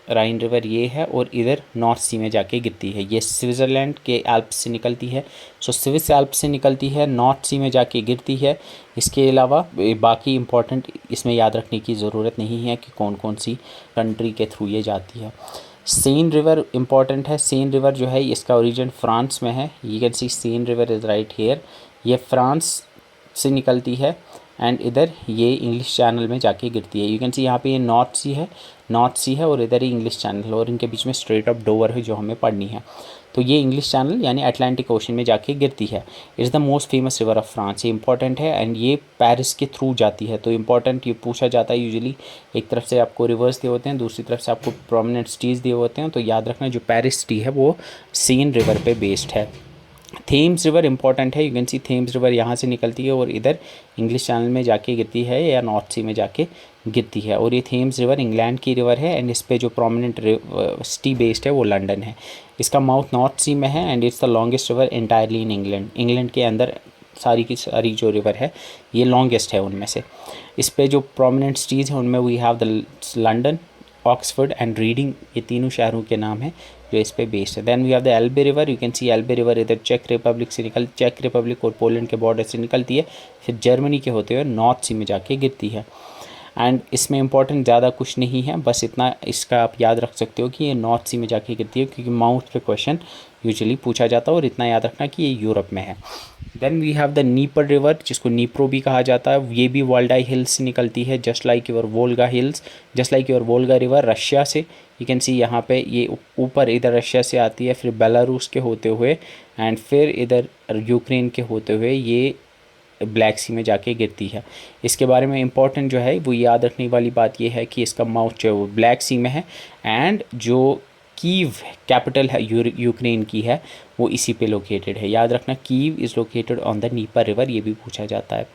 Speaker 1: Rhine river ये है और इधर नॉर्थ सी में जाके गिरती है। ये स्विट्ज़रलैंड के एल्प्स से निकलती है। सो स्विस एल्प्स से निकलती है, नॉर्थ सी में जाके गिरती है। इसके अलावा बाकी इंपॉर्टेंट इसमें याद रखने की ज़रूरत नहीं है कि कौन कौन सी कंट्री के थ्रू ये जाती है। सेन रिवर इंपॉर्टेंट है। सेन रिवर जो है इसका ओरिजिन फ्रांस में है। You can see Seine river is right here. ये फ्रांस से निकलती है एंड इधर ये इंग्लिश चैनल में जाके गिरती है। यू कैन सी यहाँ पे ये नॉर्थ सी है और इधर ही इंग्लिश चैनल, और इनके बीच में स्ट्रेट ऑफ डोवर है जो हमें पढ़नी है। तो ये इंग्लिश चैनल यानी अटलांटिक ओशन में जाके गिरती है। It's the most famous river of France. ये इंपॉर्टेंट है एंड ये पेरिस के थ्रू जाती है। तो इंपॉर्टेंट ये पूछा जाता है यूजुअली, एक तरफ से आपको रिवर्स दिए होते हैं, दूसरी तरफ से आपको प्रोमिनेंट सिटीज़ दिए होते हैं। तो याद रखना जो पेरिस सिटी है वो सेन रिवर पे बेस्ड है। थेम्स रिवर इंपॉर्टेंट है। You can C Thames river यहाँ से निकलती है और इधर इंग्लिश चैनल में जाके गिरती है या नॉर्थ सी में जाके गिरती है। और ये थेम्स रिवर इंग्लैंड की रिवर है एंड इस पे जो प्रोमिनेंट सिटी बेस्ड है वो लंदन है। इसका माउथ नॉर्थ सी में है and it's the longest river entirely in England. England के अंदर सारी की सारी जो रिवर है ये लॉन्गेस्ट है उनमें से। इस पे जो प्रोमिनेंट सिटीज़ हैं उनमें we have the London, Oxford and Reading, ये तीनों शहरों के नाम हैं जो इस पे बेस्ड है। Then we have the Elbe river. You can see Elbe river इधर चेक रिपब्लिक से चेक रिपब्लिक और पोलैंड के बॉर्डर से निकलती है, फिर जर्मनी के होते हुए नॉर्थ सी में जाके गिरती है। एंड इसमें इंपॉर्टेंट ज़्यादा कुछ नहीं है, बस इतना इसका आप याद रख सकते हो कि ये नॉर्थ सी में जाके गिरती है, क्योंकि माउथ पे क्वेश्चन यूजुअली पूछा जाता है, और इतना याद रखना कि ये यूरोप में है। Then we have the Dnieper river, जिसको नीप्रो भी कहा जाता है। ये भी वोल्गा हिल्स से निकलती है, just like your Volga hills, just like your Volga river Russia से। यू कैन सी यहाँ पे ये ऊपर इधर रशिया से आती है, फिर बेलारूस के होते हुए एंड फिर इधर यूक्रेन के होते हुए ये ब्लैक सी में जाके गिरती है। इसके बारे में इंपॉर्टेंट जो है वो याद रखने वाली बात ये है कि इसका माउथ जो है वो ब्लैक सी में है एंड जो कीव कैपिटल है यूक्रेन की है वो इसी पे लोकेटेड है। याद रखना Kyiv is located on the Dnieper river, ये भी पूछा जाता है।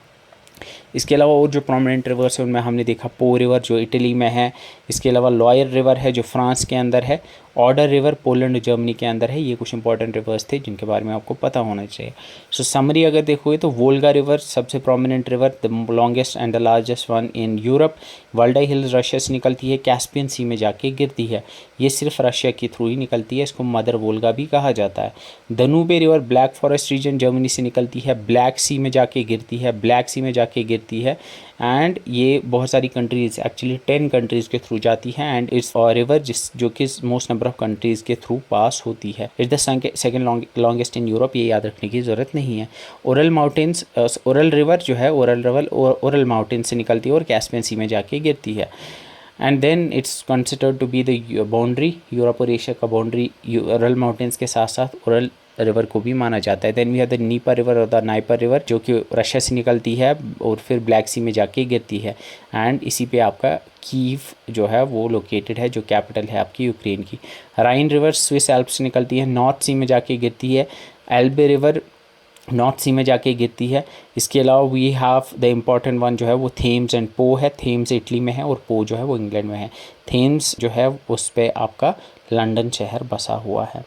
Speaker 1: इसके अलावा और जो प्रोमिनेंट रिवर्स है उनमें हमने देखा पो रिवर जो इटली में है। इसके अलावा लॉयर रिवर है जो फ्रांस के अंदर है। ऑर्डर रिवर पोलैंड और जर्मनी के अंदर है। ये कुछ इंपॉर्टेंट रिवर्स थे जिनके बारे में आपको पता होना चाहिए। सो समरी अगर देखोगे तो वोल्गा रिवर सबसे prominent river, the longest and the largest one in Europe. Volga hills Russia से निकलती है, कैस्पियन सी में जाके गिरती है। ये सिर्फ रशिया के थ्रू ही निकलती है, इसको मदर वोल्गा भी कहा जाता है। Danube river Black Forest region Germany से निकलती है, ब्लैक सी में जाके गिरती है, ब्लैक सी में जाके गिरती है एंड ये बहुत सारी कंट्रीज़ एक्चुअली 10 कंट्रीज़ के थ्रू जाती है एंड इट्स रिवर जो कि मोस्ट नंबर ऑफ कंट्रीज़ के थ्रू पास होती है। It's the second longest in Europe, ये याद रखने की ज़रूरत नहीं है। ओरल माउंटेन्स, ओरल रिवर जो है ओरल माउंटेन से निकलती है और कैस्पियन सी में जाके गिरती है। And then it's considered to be the boundary, Europe और एशिया का बाउंड्री ओरल माउंटेन्स के साथ साथ ओरल रिवर को भी माना जाता है। Then we have the Dnieper river और द नाइपर रिवर जो कि रशिया से निकलती है और फिर ब्लैक सी में जाके गिरती है एंड इसी पे आपका कीव जो है वो लोकेटेड है जो कैपिटल है आपकी यूक्रेन की। राइन रिवर स्विस एल्प्स से निकलती है, नॉर्थ सी में जाके गिरती है। एल्बे रिवर नॉर्थ सी में जाके गिरती है। इसके अलावा we have the important one जो है वो थेम्स एंड पो है। थेम्स इटली में है और पो जो है वो इंग्लैंड में है। थेम्स जो है उस पर आपका लंदन शहर बसा हुआ है।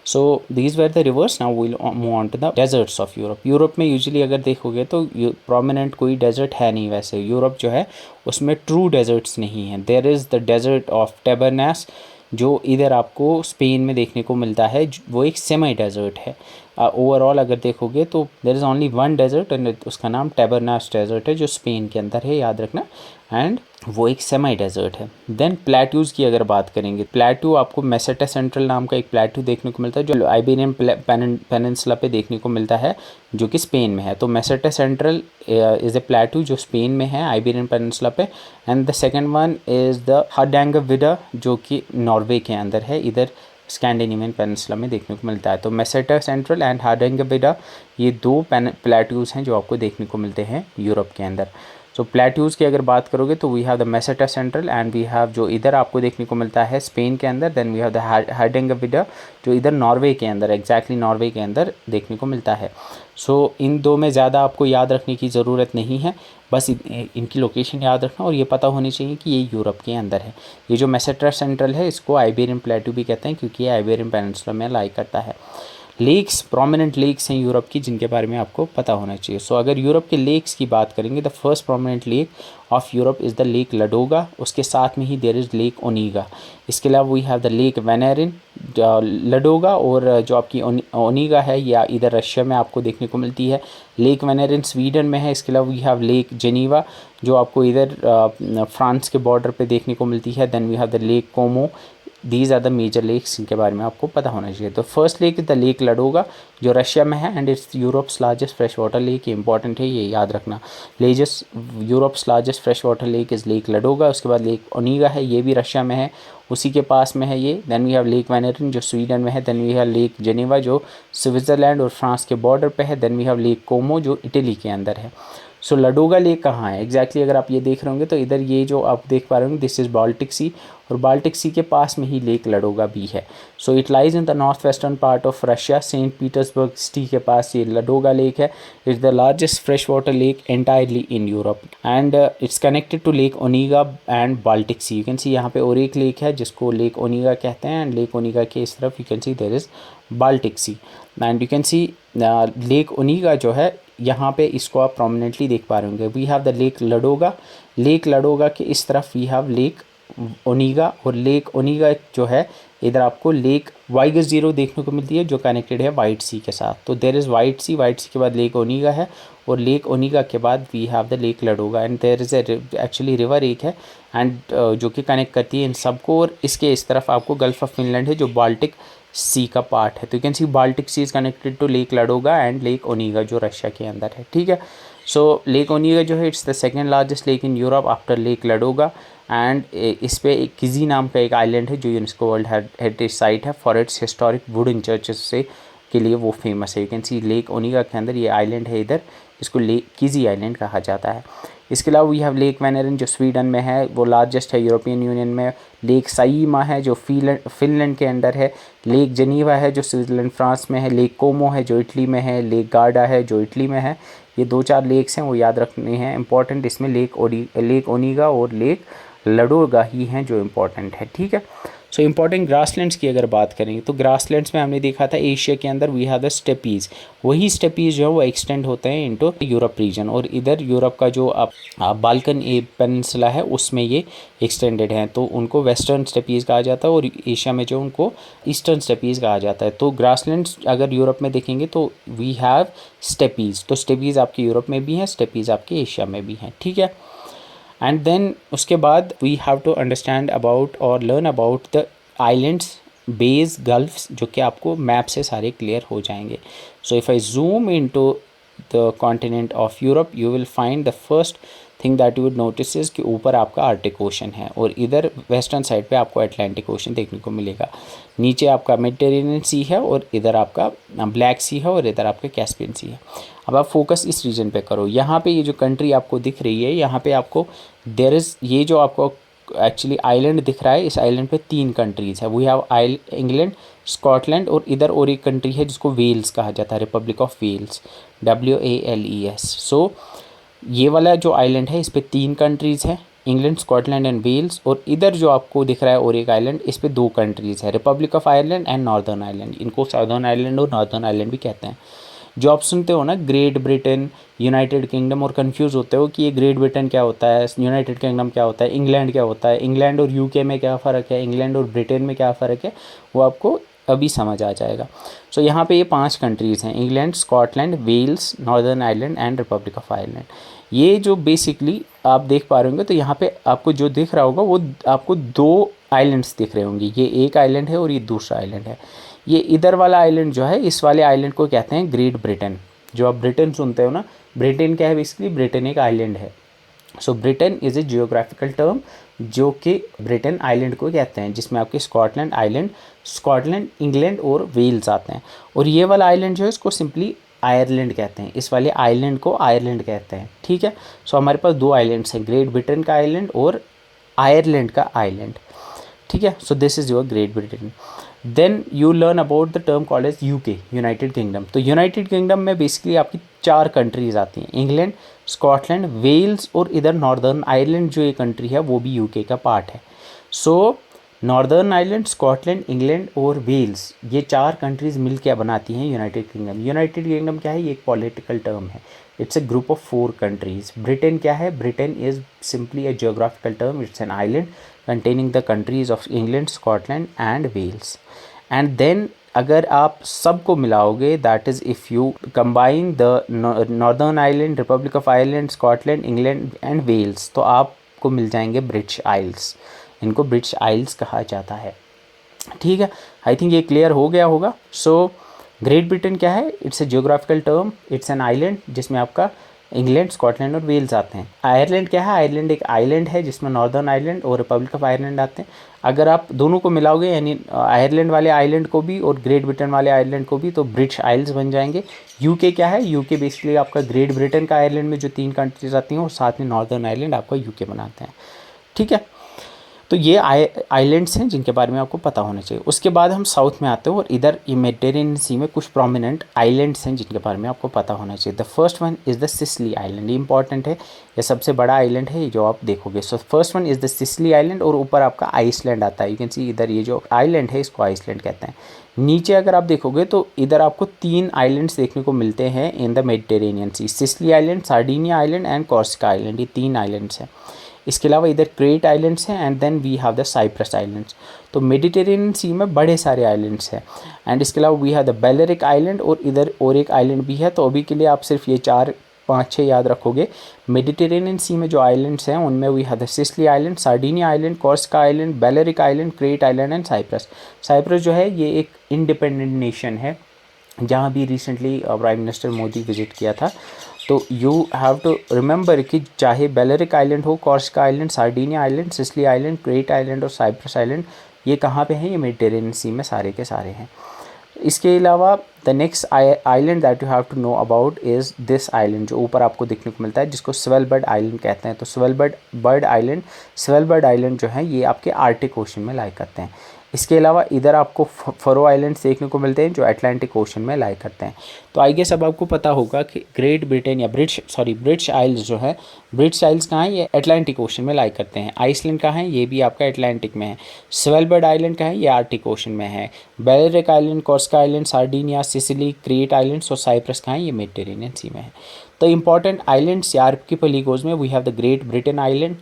Speaker 1: So these were the rivers. Now we'll move on to the deserts of Europe. Europe में यूजुअली अगर देखोगे तो प्रोमिनेंट कोई डेजर्ट है नहीं। वैसे यूरोप जो है उसमें ट्रू डेजर्ट्स नहीं है। There is the desert of Tabernas जो इधर आपको स्पेन में देखने को मिलता है, वो एक सेमी डेजर्ट है। ओवरऑल अगर देखोगे तो there is only one desert and उसका नाम टेबरनेस डेजर्ट है जो स्पेन के अंदर है, याद रखना, एंड वो एक सेमी डेजर्ट है। देन प्लेट्यूज़ की अगर बात करेंगे, प्लेट्यू आपको मेसेटा सेंट्रल नाम का एक प्लेट्यू देखने को मिलता है जो आइबेरियन पेनिनसुला पे देखने को मिलता है जो कि स्पेन में है। तो Meseta Central is a plateau जो स्पेन में है आइबेरियन पेनिनसुला पे। And the second one is the Hardangervidda जो कि नॉर्वे के अंदर है, इधर स्कैंडिनेवियन पेनिनसुला में देखने को मिलता है। तो मेसेटा सेंट्रल एंड हार्डेंगविडा ये दो प्लेट्यूज़ हैं जो आपको देखने को मिलते हैं यूरोप के अंदर। सो प्लेट्यूज़ की अगर बात करोगे तो we have the Meseta central and we have जो इधर आपको देखने को मिलता है स्पेन के अंदर, then we have the Hardangervidda जो इधर नॉर्वे के अंदर, एग्जैक्टली नॉर्वे के अंदर देखने को मिलता है। सो इन दो में ज़्यादा आपको याद रखने की ज़रूरत नहीं है, बस इनकी लोकेशन याद रखना और ये पता होनी चाहिए कि ये यूरोप के अंदर है। ये जो मेसेटा सेंट्रल है इसको आइबेरियन प्लेट्यू भी कहते हैं क्योंकि ये आइबेरियन पेनिनसुला में लाई करता है। लेक्स, प्रोमिनेंट लेक्स हैं यूरोप की जिनके बारे में आपको पता होना चाहिए। सो अगर यूरोप के लेक्स की बात करेंगे, the first prominent lake of Europe is the lake Ladoga, उसके साथ में ही देयर इज़ लेक ओनीगा। इसके अलावा we have the lake Vanern, Ladoga और जो आपकी ओनीगा है या इधर रशिया में आपको देखने को मिलती है। लेक वेनेरिन स्वीडन में है। इसके अलावा वी हैव लेक जेनीवा जो आपको इधर फ्रांस के बॉर्डर पे देखने को मिलती है। Then we have the lake Como. These are the major lakes जिनके बारे में आपको पता होना चाहिए। तो first lake is the lake Ladoga जो रशिया में है and it's Europe's largest fresh water lake. Important है, ये याद रखना। Europe's largest fresh water lake is lake Ladoga. उसके बाद लेक ओनीगा है, ये भी रशिया में है, उसी के पास में है ये। Then we have lake Vanern जो स्वीडन में है। Then we have lake Geneva जो स्विट्ज़रलैंड और फ्रांस के बॉर्डर पे है। Then we have lake Como जो इटली के अंदर है। सो लडोगा लेक कहाँ है एग्जैक्टली अगर आप ये देख रहे होंगे तो इधर ये जो आप देख पा रहे होंगे दिस इज़ बाल्टिक सी, और बाल्टिक सी के पास में ही लेक लडोगा भी है। So it lies in the north western part of Russia. Saint Petersburg city के पास ये लडोगा लेक है। It's the largest fresh water lake entirely in Europe and it's connected to lake Onega and Baltic Sea. You can see यहाँ पे और एक lake है जिसको लेक ओनीगा कहते हैं एंड लेक ओनीगा के इस तरफ you can see there is Baltic Sea and you can see lake Onega जो है यहाँ पे इसको आप प्रोमिनेंटली देख पा रहे होंगे। We have the lake Ladoga. Lake Ladoga के इस तरफ वी हैव लेक ओनीगा और लेक ओनीगा जो है इधर आपको लेक वाइगर ज़ीरो देखने को मिलती है जो कनेक्टेड है वाइट सी के साथ। तो देयर इज़ वाइट सी के बाद लेक ओनीगा है और लेक ओनीगा के बाद we have the lake Ladoga and there is actually river एक है एंड जो कि कनेक्ट करती है इन सबको। और इसके इस तरफ आपको गल्फ ऑफ फिनलैंड है जो बाल्टिक सी का पार्ट है। तो you can see Baltic Sea is connected to lake Ladoga and lake Onega जो रशिया के अंदर है। ठीक है, सो लेक ओनीगा जो है it's the second largest lake in Europe after lake Ladoga and इस पे एक किजी नाम का एक आइलैंड है जो यूनेस्को वर्ल्ड हेरिटेज साइट है for its historic wooden churches से के लिए वो फेमस है। You can see lake Onega के अंदर ये आइलैंड है इधर, इसको लेक किजी आइलैंड कहा जाता है। इसके अलावा वी हैव लेक वेनेरिन जो स्वीडन में है, वो लार्जेस्ट है यूरोपियन यूनियन में। लेक साइमा है जो फिनलैंड के अंदर है। लेक जेनीवा है जो स्विट्ज़रलैंड फ्रांस में है। लेक कोमो है जो इटली में है। लेक गार्डा है जो इटली में है। ये 2-4 लेक्स हैं वो याद रखने हैं इंपॉर्टेंट। इसमें लेक ओनीगा और लेक लडोगा ही हैं जो इम्पोर्टेंट है। ठीक है, सो इम्पॉर्टेंट ग्रासलैंड्स की अगर बात करेंगे तो ग्रासलैंड्स में हमने देखा था एशिया के अंदर वी हैव द स्टेपीज़। वही स्टेपीज़ जो है वो एक्सटेंड होते हैं इनटू यूरोप रीजन और इधर यूरोप का जो बाल्कन पेनिनसुला है उसमें ये एक्सटेंडेड हैं, तो उनको वेस्टर्न स्टेपीज़ कहा जाता है और एशिया में जो उनको ईस्टर्न स्टेपीज़ कहा जाता है। तो ग्रासलैंड्स अगर यूरोप में देखेंगे तो वी हैव स्टेपीज़। तो स्टेपीज़ आपके यूरोप में भी हैं, स्टेपीज़ आपके एशिया में भी हैं। ठीक है, एंड देन उसके बाद we have to understand about और learn about the islands, bays, gulfs जो कि आपको मैप से सारे क्लियर हो जाएंगे। So if I zoom into the continent of Europe you will find the first thing that you would notice is कि ऊपर आपका आर्टिक ओशन है और इधर वेस्टर्न साइड पे आपको अटलांटिक ओशन देखने को मिलेगा। नीचे आपका मेडिटेरेनियन सी है और इधर आपका ब्लैक सी है और इधर आपका कैस्पियन सी है। अब आप फोकस इस रीजन पे करो। यहाँ पे ये जो कंट्री आपको दिख रही है यहाँ पे आपको देयर इज़ ये जो आपको एक्चुअली आइलैंड दिख रहा है, इस आइलैंड पे 3 कंट्रीज़ है। वी हैव इंग्लैंड, स्कॉटलैंड और इधर और एक कंट्री है जिसको वेल्स कहा जाता है, रिपब्लिक ऑफ वेल्स, WALES। सो ये वाला जो आइलैंड है इस पे 3 कंट्रीज़ हैं, इंग्लैंड, स्कॉटलैंड एंड वेल्स। और इधर जो आपको दिख रहा है और एक आइलैंड, इस पे 2 कंट्रीज़ है, Republic of Ireland and northern Ireland. इनको साउदर्न आयरलैंड और नॉर्दर्न आयरलैंड भी कहते हैं। जो आप सुनते हो ना ग्रेट ब्रिटेन, यूनाइटेड किंगडम, और कंफ्यूज होते हो कि ये ग्रेट ब्रिटेन क्या होता है, यूनाइटेड किंगडम क्या होता है, इंग्लैंड क्या होता है, इंग्लैंड और UK में क्या फ़र्क है, इंग्लैंड और ब्रिटेन में क्या फ़र्क है, वो आपको अभी समझ आ जाएगा। सो यहाँ पे ये 5 कंट्रीज़ हैं, England, Scotland, Wales, Northern Ireland and Republic of Ireland. ये जो बेसिकली आप देख पा रहे होंगे तो यहाँ पे आपको जो दिख रहा होगा वो आपको 2 आइलैंड्स दिख रहे होंगे। ये एक आइलैंड है और ये दूसरा आइलैंड है। ये इधर वाला आइलैंड जो है इस वाले आइलैंड को कहते हैं ग्रेट ब्रिटेन। जो आप ब्रिटेन सुनते हो ना, ब्रिटेन क्या है बेसिकली, ब्रिटेन एक आइलैंड है। So Britain is a geographical term जो कि ब्रिटेन आइलैंड को कहते हैं, जिसमें आपके स्कॉटलैंड, इंग्लैंड और वेल्स आते हैं। और ये वाला आइलैंड जो है इसको सिंपली आयरलैंड कहते हैं, इस वाले आइलैंड को आयरलैंड कहते हैं, ठीक है। सो हमारे पास दो आइलैंड्स हैं, ग्रेट ब्रिटेन का आइलैंड और आयरलैंड का आइलैंड, ठीक है। So this is your Great Britain. Then you learn about the term called as UK, United Kingdom. तो यूनाइटेड किंगडम में बेसिकली आपकी 4 कंट्रीज आती हैं, इंग्लैंड, स्कॉटलैंड, वेल्स और इधर नॉर्दर्न आयरलैंड जो ये कंट्री है वो भी यूके का पार्ट है। सो नॉर्दर्न आयरलैंड, स्कॉटलैंड, इंग्लैंड और वेल्स, ये 4 कंट्रीज़ मिल के बनाती हैं यूनाइटेड किंगडम। यूनाइटेड किंगडम क्या है, ये एक पॉलिटिकल टर्म है, it's a group of 4 countries. Britain क्या है, Britain is simply a geographical term, it's an island containing the countries of England, Scotland and Wales. And then अगर आप सबको मिलाओगे, that is if you combine the northern island, republic of Ireland, Scotland, England and Wales, तो आपको मिल जाएंगे British Isles. इनको British Isles कहा जाता है, ठीक है। आई थिंक ये क्लियर हो गया होगा। सो ग्रेट ब्रिटेन क्या है, it's a geographical term, it's an island जिसमें आपका इंग्लैंड, स्कॉटलैंड और वेल्स आते हैं। आयरलैंड क्या है, आयरलैंड एक आइलैंड है जिसमें नॉर्दर्न आयरलैंड और रिपब्लिक ऑफ आयरलैंड आते हैं। अगर आप दोनों को मिलाओगे, यानी आयरलैंड वाले आइलैंड को भी और ग्रेट ब्रिटेन वाले आइलैंड को भी, तो ब्रिटिश आइल्स बन जाएंगे। यूके क्या है, यूके बेसिकली आपका ग्रेट ब्रिटेन का आयरलैंड में जो 3 कंट्रीज आती हैं और साथ में नॉर्दर्न आयरलैंड आपका यूके बनाते हैं, ठीक है। तो ये आइलैंड्स हैं जिनके बारे में आपको पता होना चाहिए। उसके बाद हम साउथ में आते हैं और इधर ये मेडिटेरेनियन सी में कुछ प्रोमिनेंट आइलैंड्स हैं जिनके बारे में आपको पता होना चाहिए। The first one is the Sicily island, ये इंपॉर्टेंट है, ये सबसे बड़ा आइलैंड है जो आप देखोगे। So first one is the Sicily island और ऊपर आपका आइसलैंड आता है। यू कैन सी इधर ये जो आइलैंड है इसको आइसलैंड कहते हैं। नीचे अगर आप देखोगे तो इधर आपको 3 आइलैंड्स देखने को मिलते हैं in the Mediterranean Sea, Sicily island, Sardinia island and Corsica island, ये 3 आइलैंड्स हैं। इसके अलावा इधर क्रेट आइलैंड्स हैं and then we have the Cyprus islands. तो मेडिटेरेनियन सी में बड़े सारे आइलैंड्स हैं एंड इसके अलावा we have the Balearic island और इधर और एक आइलैंड भी है। तो अभी के लिए आप सिर्फ ये 4, 5, 6 याद रखोगे। मेडिटेरेनियन सी में जो आइलैंड्स हैं उनमें we have the Sicily island, Sardinia island, Corsica island, Balearic island, Crete island and Cyprus. Cyprus जो है ये एक इंडिपेंडेंट नेशन है जहाँ भी recently prime minister Modi visit किया था। तो यू हैव टू रिमेंबर कि चाहे बेलेरिक आइलैंड हो, Corsica island, Sardinia island, Sicily island, Crete island और साइप्रस आइलैंड, ये कहाँ पे हैं, ये मेडिटेरेनियन सी में सारे के सारे हैं। इसके अलावा the next island that you have to know about is this island, जो ऊपर आपको देखने को मिलता है जिसको स्वेलबर्ड आइलैंड कहते हैं। तो स्वेलबर्ड आइलैंड जो है ये आपके आर्टिक ओशन में लाई करते हैं। इसके अलावा इधर आपको फरो आइलैंड्स देखने को मिलते हैं जो अटलांटिक ओशन में लाई करते हैं। तो आई गेस अब आपको पता होगा कि ग्रेट ब्रिटेन या ब्रिटिश आइल्स जो है, ब्रिटिश आइल्स कहाँ है, ये अटलांटिक ओशन में लाई करते हैं। आइसलैंड कहाँ है, ये भी आपका अटलांटिक में है। स्वेलबर्ड आइलैंड कहाँ है, ये आर्टिक ओशन में है। बेलेरिक island, Corsica island, Sardinia, Sicily, crate islands और साइप्रस कहाँ है, ये मेडिटेरेनियन सी में है। तो इंपॉर्टेंट आइलैंड्स आर्किपेलागोस में we have the Great Britain island,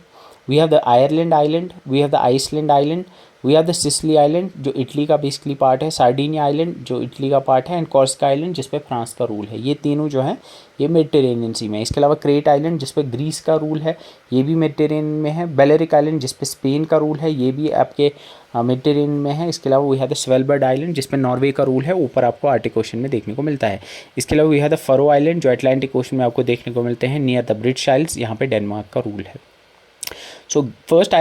Speaker 1: we have the Ireland island, we have the Iceland island, we have the Sicily island जो Italy का बेसिकली पार्ट है, सार्डिनिया आइलैंड जो Italy का part है and Corsica island जिस पे France का rule है। ये तीनों जो है ये मेडिटेरेनियन सी में है। इसके अलावा क्रेट आइलैंड जिस पे ग्रीस का रूल है, ये भी मेडिटेरेनियन में है। बेलेरिक आइलैंड जिस पे स्पेन का रूल है, ये भी आपके मेडिटेरेनियन में है। इसके अलावा वी हैव द स्वेलबर्ड आइलैंड जिस पे नॉर्वे का रूल है, ऊपर आपको आर्टिक ओशन में देखने को मिलता है। इसके अलावा we have the Faroe island जो अटलांटिक ओशन में आपको देखने को मिलते हैं नियर द ब्रिटिश आइल्स, यहाँ पे डेनमार्क का रूल है। So first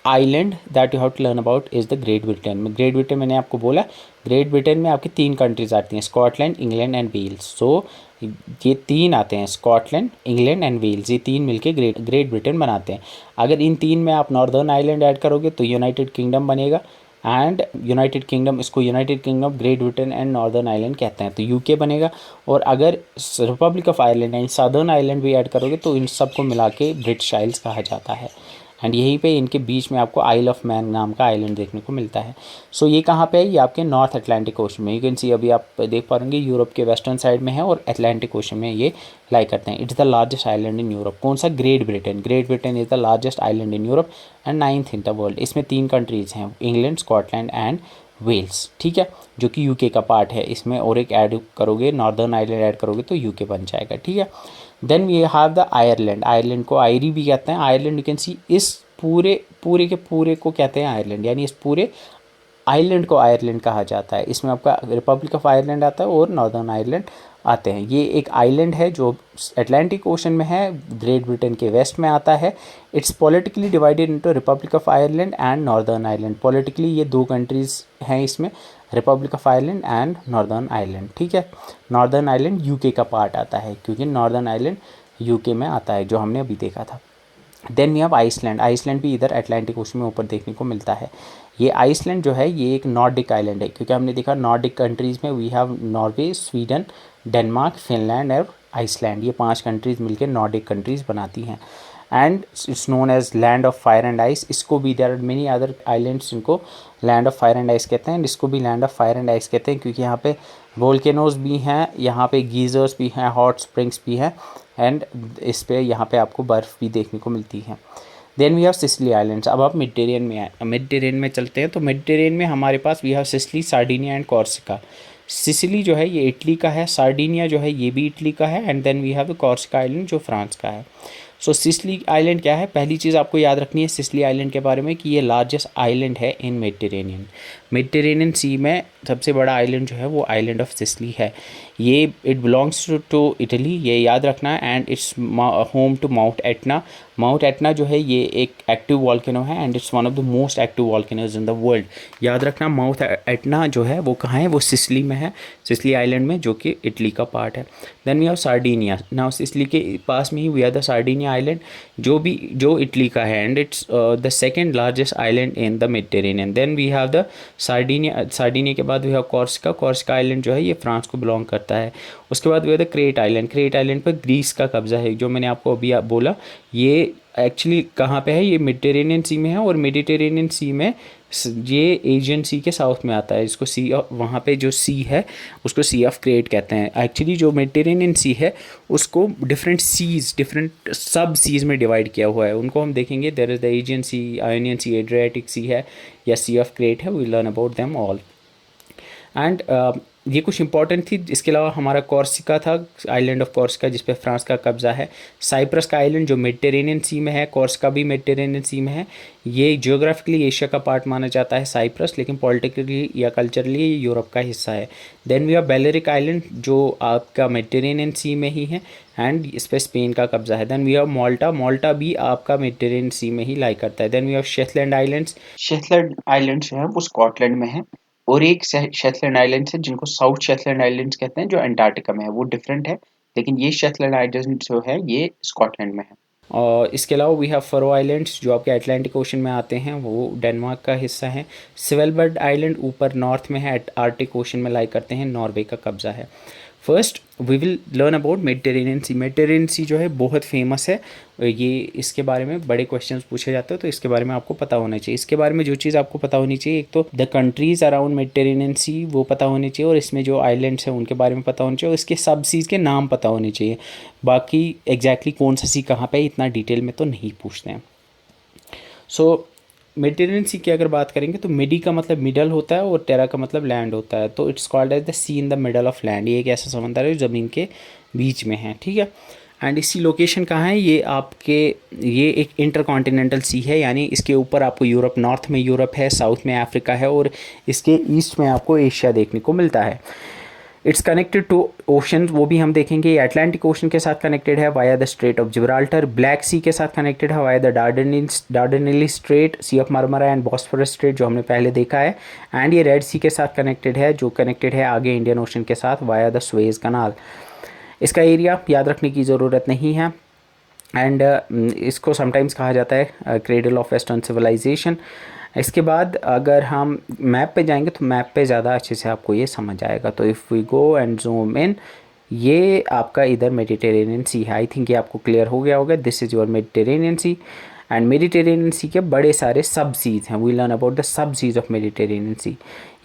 Speaker 1: island that you have to learn about is the Great Britain. में ग्रेट ब्रिटेन मैंने आपको बोला, ग्रेट ब्रिटेन में आपकी 3 कंट्रीज आती हैं, स्कॉटलैंड, इंग्लैंड एंड वेल्स। सो ये 3 आते हैं, स्कॉटलैंड, इंग्लैंड एंड वेल्स, ये 3 मिलके ग्रेट ब्रिटेन बनाते हैं। अगर इन 3 में आप नॉर्दर्न आइलैंड ऐड करोगे तो यूनाइटेड किंगडम बनेगा एंड यूनाइटेड किंगडम, इसको United kingdom, great Britain and northern island कहते हैं, तो यूके बनेगा। और अगर Republic of Ireland and southern island भी ऐड करोगे तो इन सबको मिला के ब्रिटिश आइल्स कहा जाता है। एंड यहीं पे इनके बीच में आपको आइल ऑफ मैन नाम का आइलैंड देखने को मिलता है। सो ये कहाँ पे है, ये आपके नॉर्थ अटलांटिक ओशन में। यू कैन सी अभी आप देख पा रहे यूरोप के वेस्टर्न साइड में है और अटलांटिक ओशन में ये लाई करते हैं। It's the largest island in Europe. कौन सा, great Britain. Great Britain is the largest island in Europe and 9th in the world. इसमें 3 कंट्रीज़ हैं, इंग्लैंड, स्कॉटलैंड एंड वेल्स, ठीक है, जो कि यूके का पार्ट है। इसमें और एक ऐड करोगे, नॉर्दर्न आइलैंड ऐड करोगे तो यूके बन जाएगा, ठीक है। Then we have the Ireland. Ireland को आयरी भी कहते हैं। आयरलैंड यू कैन सी इस पूरे के पूरे को कहते हैं आयरलैंड, यानी इस पूरे आइलैंड को आयरलैंड कहा जाता है। इसमें आपका रिपब्लिक ऑफ आयरलैंड आता है और नॉर्दर्न आयरलैंड आते हैं। ये एक आइलैंड है जो अटलांटिक ओशन में है, ग्रेट ब्रिटेन के वेस्ट में आता है। It's politically divided into Republic of Ireland and northern Ireland. Politically ये 2 कंट्रीज़ हैं इसमें, Republic of Ireland and northern Ireland, ठीक है। नॉर्दर्न आयरलैंड यूके का पार्ट आता है, क्योंकि नॉर्दर्न आयरलैंड यूके में आता है, जो हमने अभी देखा था। Then we have Iceland. Iceland भी इधर अटलांटिक ओशन में ऊपर देखने को मिलता है। ये आइसलैंड जो है ये एक नॉर्डिक आइलैंड है, क्योंकि हमने देखा नॉर्डिक कंट्रीज़ में we have Norway, Sweden, Denmark, Finland और आइसलैंड। ये 5 कंट्रीज़ मिलकर नॉर्डिक कंट्रीज़ बनाती हैं। And it's known as land of fire and ice. इसको भी there are many other islands जिनको land of fire and ice कहते हैं, इसको भी land of fire and ice कहते हैं, क्योंकि यहाँ पे वोल्केनोज भी हैं, यहाँ पे गीज़र्स भी हैं, हॉट स्प्रिंग्स भी हैं, एंड इस पे यहाँ पे आपको बर्फ़ भी देखने को मिलती है। Then we have Sicily islands. अब आप मेडिटेरियन में आए, मेडिटेरियन में चलते हैं। तो मेडिटेरियन में हमारे पास we have Sicily, Sardinia and Corsica. Sicily जो है ये इटली का है, सार्डिनिया जो है ये भी इटली का है, and then we have Corsica island जो फ्रांस का है। सो सिसिली आइलैंड क्या है, पहली चीज़ आपको याद रखनी है सिसिली आइलैंड के बारे में कि ये लार्जेस्ट आइलैंड है इन मेडिटेरेनियन। मेडिटेरेनियन सी में सबसे बड़ा आइलैंड जो है वो आइलैंड ऑफ सिसिली है। ये इट बिलोंग्स टू इटली, ये याद रखना है। And it's home to Mount Etna. Mount Etna जो है ये एक एक्टिव वॉल्केनो है, and it's one of the most active volcanoes in the world. याद रखना माउंट एटना जो है वो कहाँ है, वो सिसिली में है, सिसिली आइलैंड में, जो कि इटली का पार्ट है। Then we have Sardinia. Now Sicily के पास में ही we have the Sardinia island, जो इटली का है, and it's the second largest island in the Mediterranean. Then we have the Sardinia के बाद वी हैव कॉर्सिका आइलैंड जो है ये फ्रांस को बिलोंग करता है। उसके बाद we have the Crete island. Crete island पर ग्रीस का कब्जा है, जो मैंने आपको अभी बोला। ये एक्चुअली कहाँ पे है, ये मेडिटेरेनियन सी में है, और मेडिटेरेनियन सी में ये एशियन सी के साउथ में आता है। इसको सी ऑफ, वहाँ पे जो सी है उसको सी ऑफ क्रेट कहते हैं। एक्चुअली जो मेडिटेरेनियन सी है उसको different seas, different sub seas में डिवाइड किया हुआ है। उनको हम देखेंगे। There is the Aegean Sea, Ionian Sea, Adriatic Sea है, या सी ऑफ क्रेट है। We learn about them all. And ये कुछ इंपॉर्टेंट थी। इसके अलावा हमारा कॉर्सिका था, आइलैंड ऑफ कॉर्सिका, जिस पे फ्रांस का कब्जा है। साइप्रस का आइलैंड जो मेडिटेरेनियन सी में है, कॉर्सिका भी मेडिटेरेनियन सी में है। ये जियोग्राफिकली एशिया का पार्ट माना जाता है साइप्रस, लेकिन पॉलिटिकली या कल्चरली ये यूरोप का हिस्सा है। Then we have Balearic island जो आपका मेडिटेरेनियन सी में ही है, एंड इस पर स्पेन का कब्जा है। Then we have Malta. Malta भी आपका मेडिटेरेनियन सी में ही लाई करता है। Then we have Shetland islands. Shetland islands जो है वो स्कॉटलैंड में है, और एक शेटलैंड आइलैंड्स है जिनको साउथ शेटलैंड आइलैंड्स कहते हैं, जो अंटार्कटिका में है। वो डिफरेंट है, लेकिन ये शेटलैंड आइलैंड्स जो है ये स्कॉटलैंड में है। और इसके अलावा वी हैव फरो आइलैंड्स जो आपके अटलांटिक ओशन में आते हैं, वो डेनमार्क का हिस्सा है। स्वेलबर्ड आइलैंड ऊपर नॉर्थ में है, आर्टिक ओशन में लाई करते हैं, नॉर्वे का कब्जा है। First we will learn about Mediterranean Sea. Mediterranean Sea जो है बहुत फेमस है, ये इसके बारे में बड़े क्वेश्चंस पूछे जाते हैं, तो इसके बारे में आपको पता होना चाहिए। इसके बारे में जो चीज़ आपको पता होनी चाहिए, एक तो द कंट्रीज़ अराउंड मेडिटेरेनियन सी वो पता होनी चाहिए, और इसमें जो आइलैंड्स हैं उनके बारे में पता होना चाहिए, और इसके सब सीज़ के नाम पता होने चाहिए। बाकी एग्जैक्टली कौन सा सी कहाँ पे इतना डिटेल में तो नहीं पूछते हैं। सो मेडिटेरेनियन सी की अगर बात करेंगे तो मिडी का मतलब मिडल होता है, और टेरा का मतलब लैंड होता है। तो it's called as the sea in the middle of land. ये एक ऐसा समंदर है जो ज़मीन के बीच में है, ठीक है। एंड इसकी लोकेशन कहाँ है, ये एक इंटरकॉन्टिनेंटल सी है, यानी इसके ऊपर आपको यूरोप, नॉर्थ में यूरोप है, साउथ में अफ्रीका है, और इसके ईस्ट में आपको एशिया देखने को मिलता है। इट्स कनेक्टेड टू ओशन, वो भी हम देखेंगे। ये अटलांटिक ओशन के साथ कनेक्टेड है via the Strait of Gibraltar. Black सी के साथ कनेक्टेड है via the Dardanelles Strait, Sea of Marmara and Bosphorus Strait जो हमने पहले देखा है। एंड ये रेड सी के साथ कनेक्टेड है, जो कनेक्टेड है आगे इंडियन ओशन के साथ वाया द सुएज कनाल। इसका एरिया याद रखने की ज़रूरत नहीं है। एंड इसको समटाइम्स कहा जाता है क्रेडल ऑफ वेस्टर्न सिविलाइजेशन। इसके बाद अगर हम मैप पे जाएंगे तो मैप पे ज़्यादा अच्छे से आपको ये समझ आएगा। तो if we go and zoom in, ये आपका इधर मेडिटेरेनियन सी है। आई थिंक ये आपको क्लियर हो गया होगा। This is your Mediterranean Sea. And Mediterranean Sea के बड़े सारे सब सीज हैं। We learn about the sub seas of Mediterranean Sea.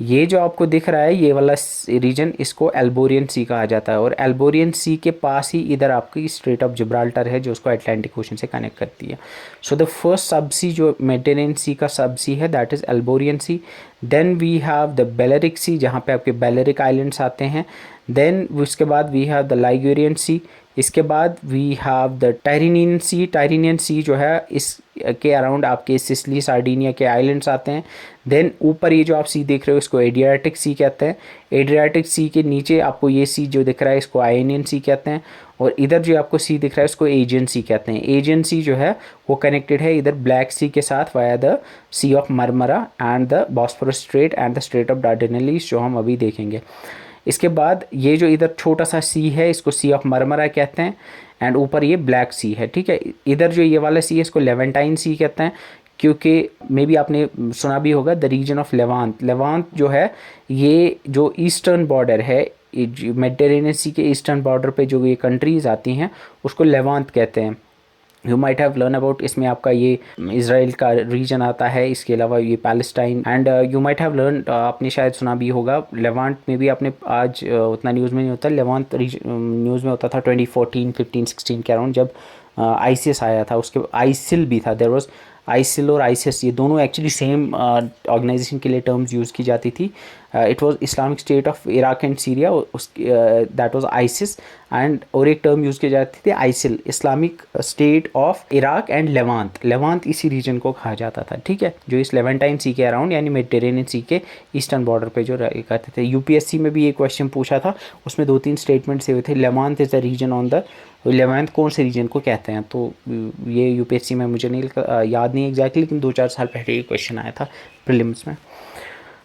Speaker 1: ये जो आपको दिख रहा है ये वाला रीजन, इसको एल्बोरियन सी कहा जाता है, और एल्बोरियन सी के पास ही इधर आपकी स्ट्रेट ऑफ जिब्राल्टर है जो उसको अटलांटिक ओशन से कनेक्ट करती है। सो द फर्स्ट सब सी जो मेडिटेरेनियन सी का सब सी है that is Alboran Sea. Then we have the Balearic Sea जहाँ पे आपके बेलेरिक आइलैंड्स आते हैं। देन उसके बाद वी हैव द लाइगुरियन सी। इसके बाद वी हैव द टायरिनियन सी। टायरिनियन सी जो है के अराउंड आपके सिसिली सार्डिनिया के आइलैंड्स आते हैं। देन ऊपर ये जो आप सी देख रहे हो इसको एड्रियाटिक सी कहते हैं। एड्रियाटिक सी के नीचे आपको ये सी जो दिख रहा है इसको आयोनियन सी कहते हैं। और इधर जो आपको सी दिख रहा है इसको एजियन सी कहते हैं। एजियन सी जो है वो कनेक्टेड है इधर ब्लैक सी के साथ via the Sea of Marmara and the Bosphorus Strait and the Strait of Dardanelles, जो हम अभी देखेंगे। इसके बाद ये जो इधर छोटा सा सी है इसको सी ऑफ मरमरा कहते हैं एंड ऊपर ये ब्लैक सी है, ठीक है। इधर जो ये वाला सी है इसको लेवेंटाइन सी कहते हैं, क्योंकि मे बी आपने सुना भी होगा the region of Levant. Levant जो है ये जो ईस्टर्न बॉर्डर है, मेडिटेरेनियन सी के ईस्टर्न बॉर्डर पे जो ये कंट्रीज़ आती हैं उसको लेवांत कहते हैं। You might have learn about, इसमें आपका ये इसराइल का रीजन आता है, इसके अलावा ये Palestine and you might have learn, आपने शायद सुना भी होगा लेवांट में भी आपने आज उतना न्यूज़ में नहीं होता, लेवांत न्यूज़ में होता था 2014, 15, 16 के अराउंड जब आईसीएस आया था। उसके आईसिल भी था, देयर वाज आईसिल और आईसीएस, ये दोनों एक्चुअली सेम ऑर्गेनाइजेशन के लिए टर्म्स यूज़ की जाती थी। It was Islamic State of Iraq and Syria, that was ISIS and और एक टर्म यूज़ की जाती थी ISIL, Islamic State of Iraq and Levant. Levant इसी रीजन को कहा जाता था, ठीक है, जो इस लेवेंटाइन सी के अराउंड यानी मेडिटेरेनियन सी के ईस्टर्न बॉर्डर पे जो करते थे। यूपीएससी में भी ये क्वेश्चन पूछा था, उसमें 2-3 स्टेटमेंट्स हुए थे। Levant is the region on the, Levant कौन से रीजन को कहते हैं, तो ये यूपीएससी में मुझे नहीं याद नहीं एग्जैक्टली, लेकिन 2-4 साल पहले ये क्वेश्चन आया था प्रीलिम्स में।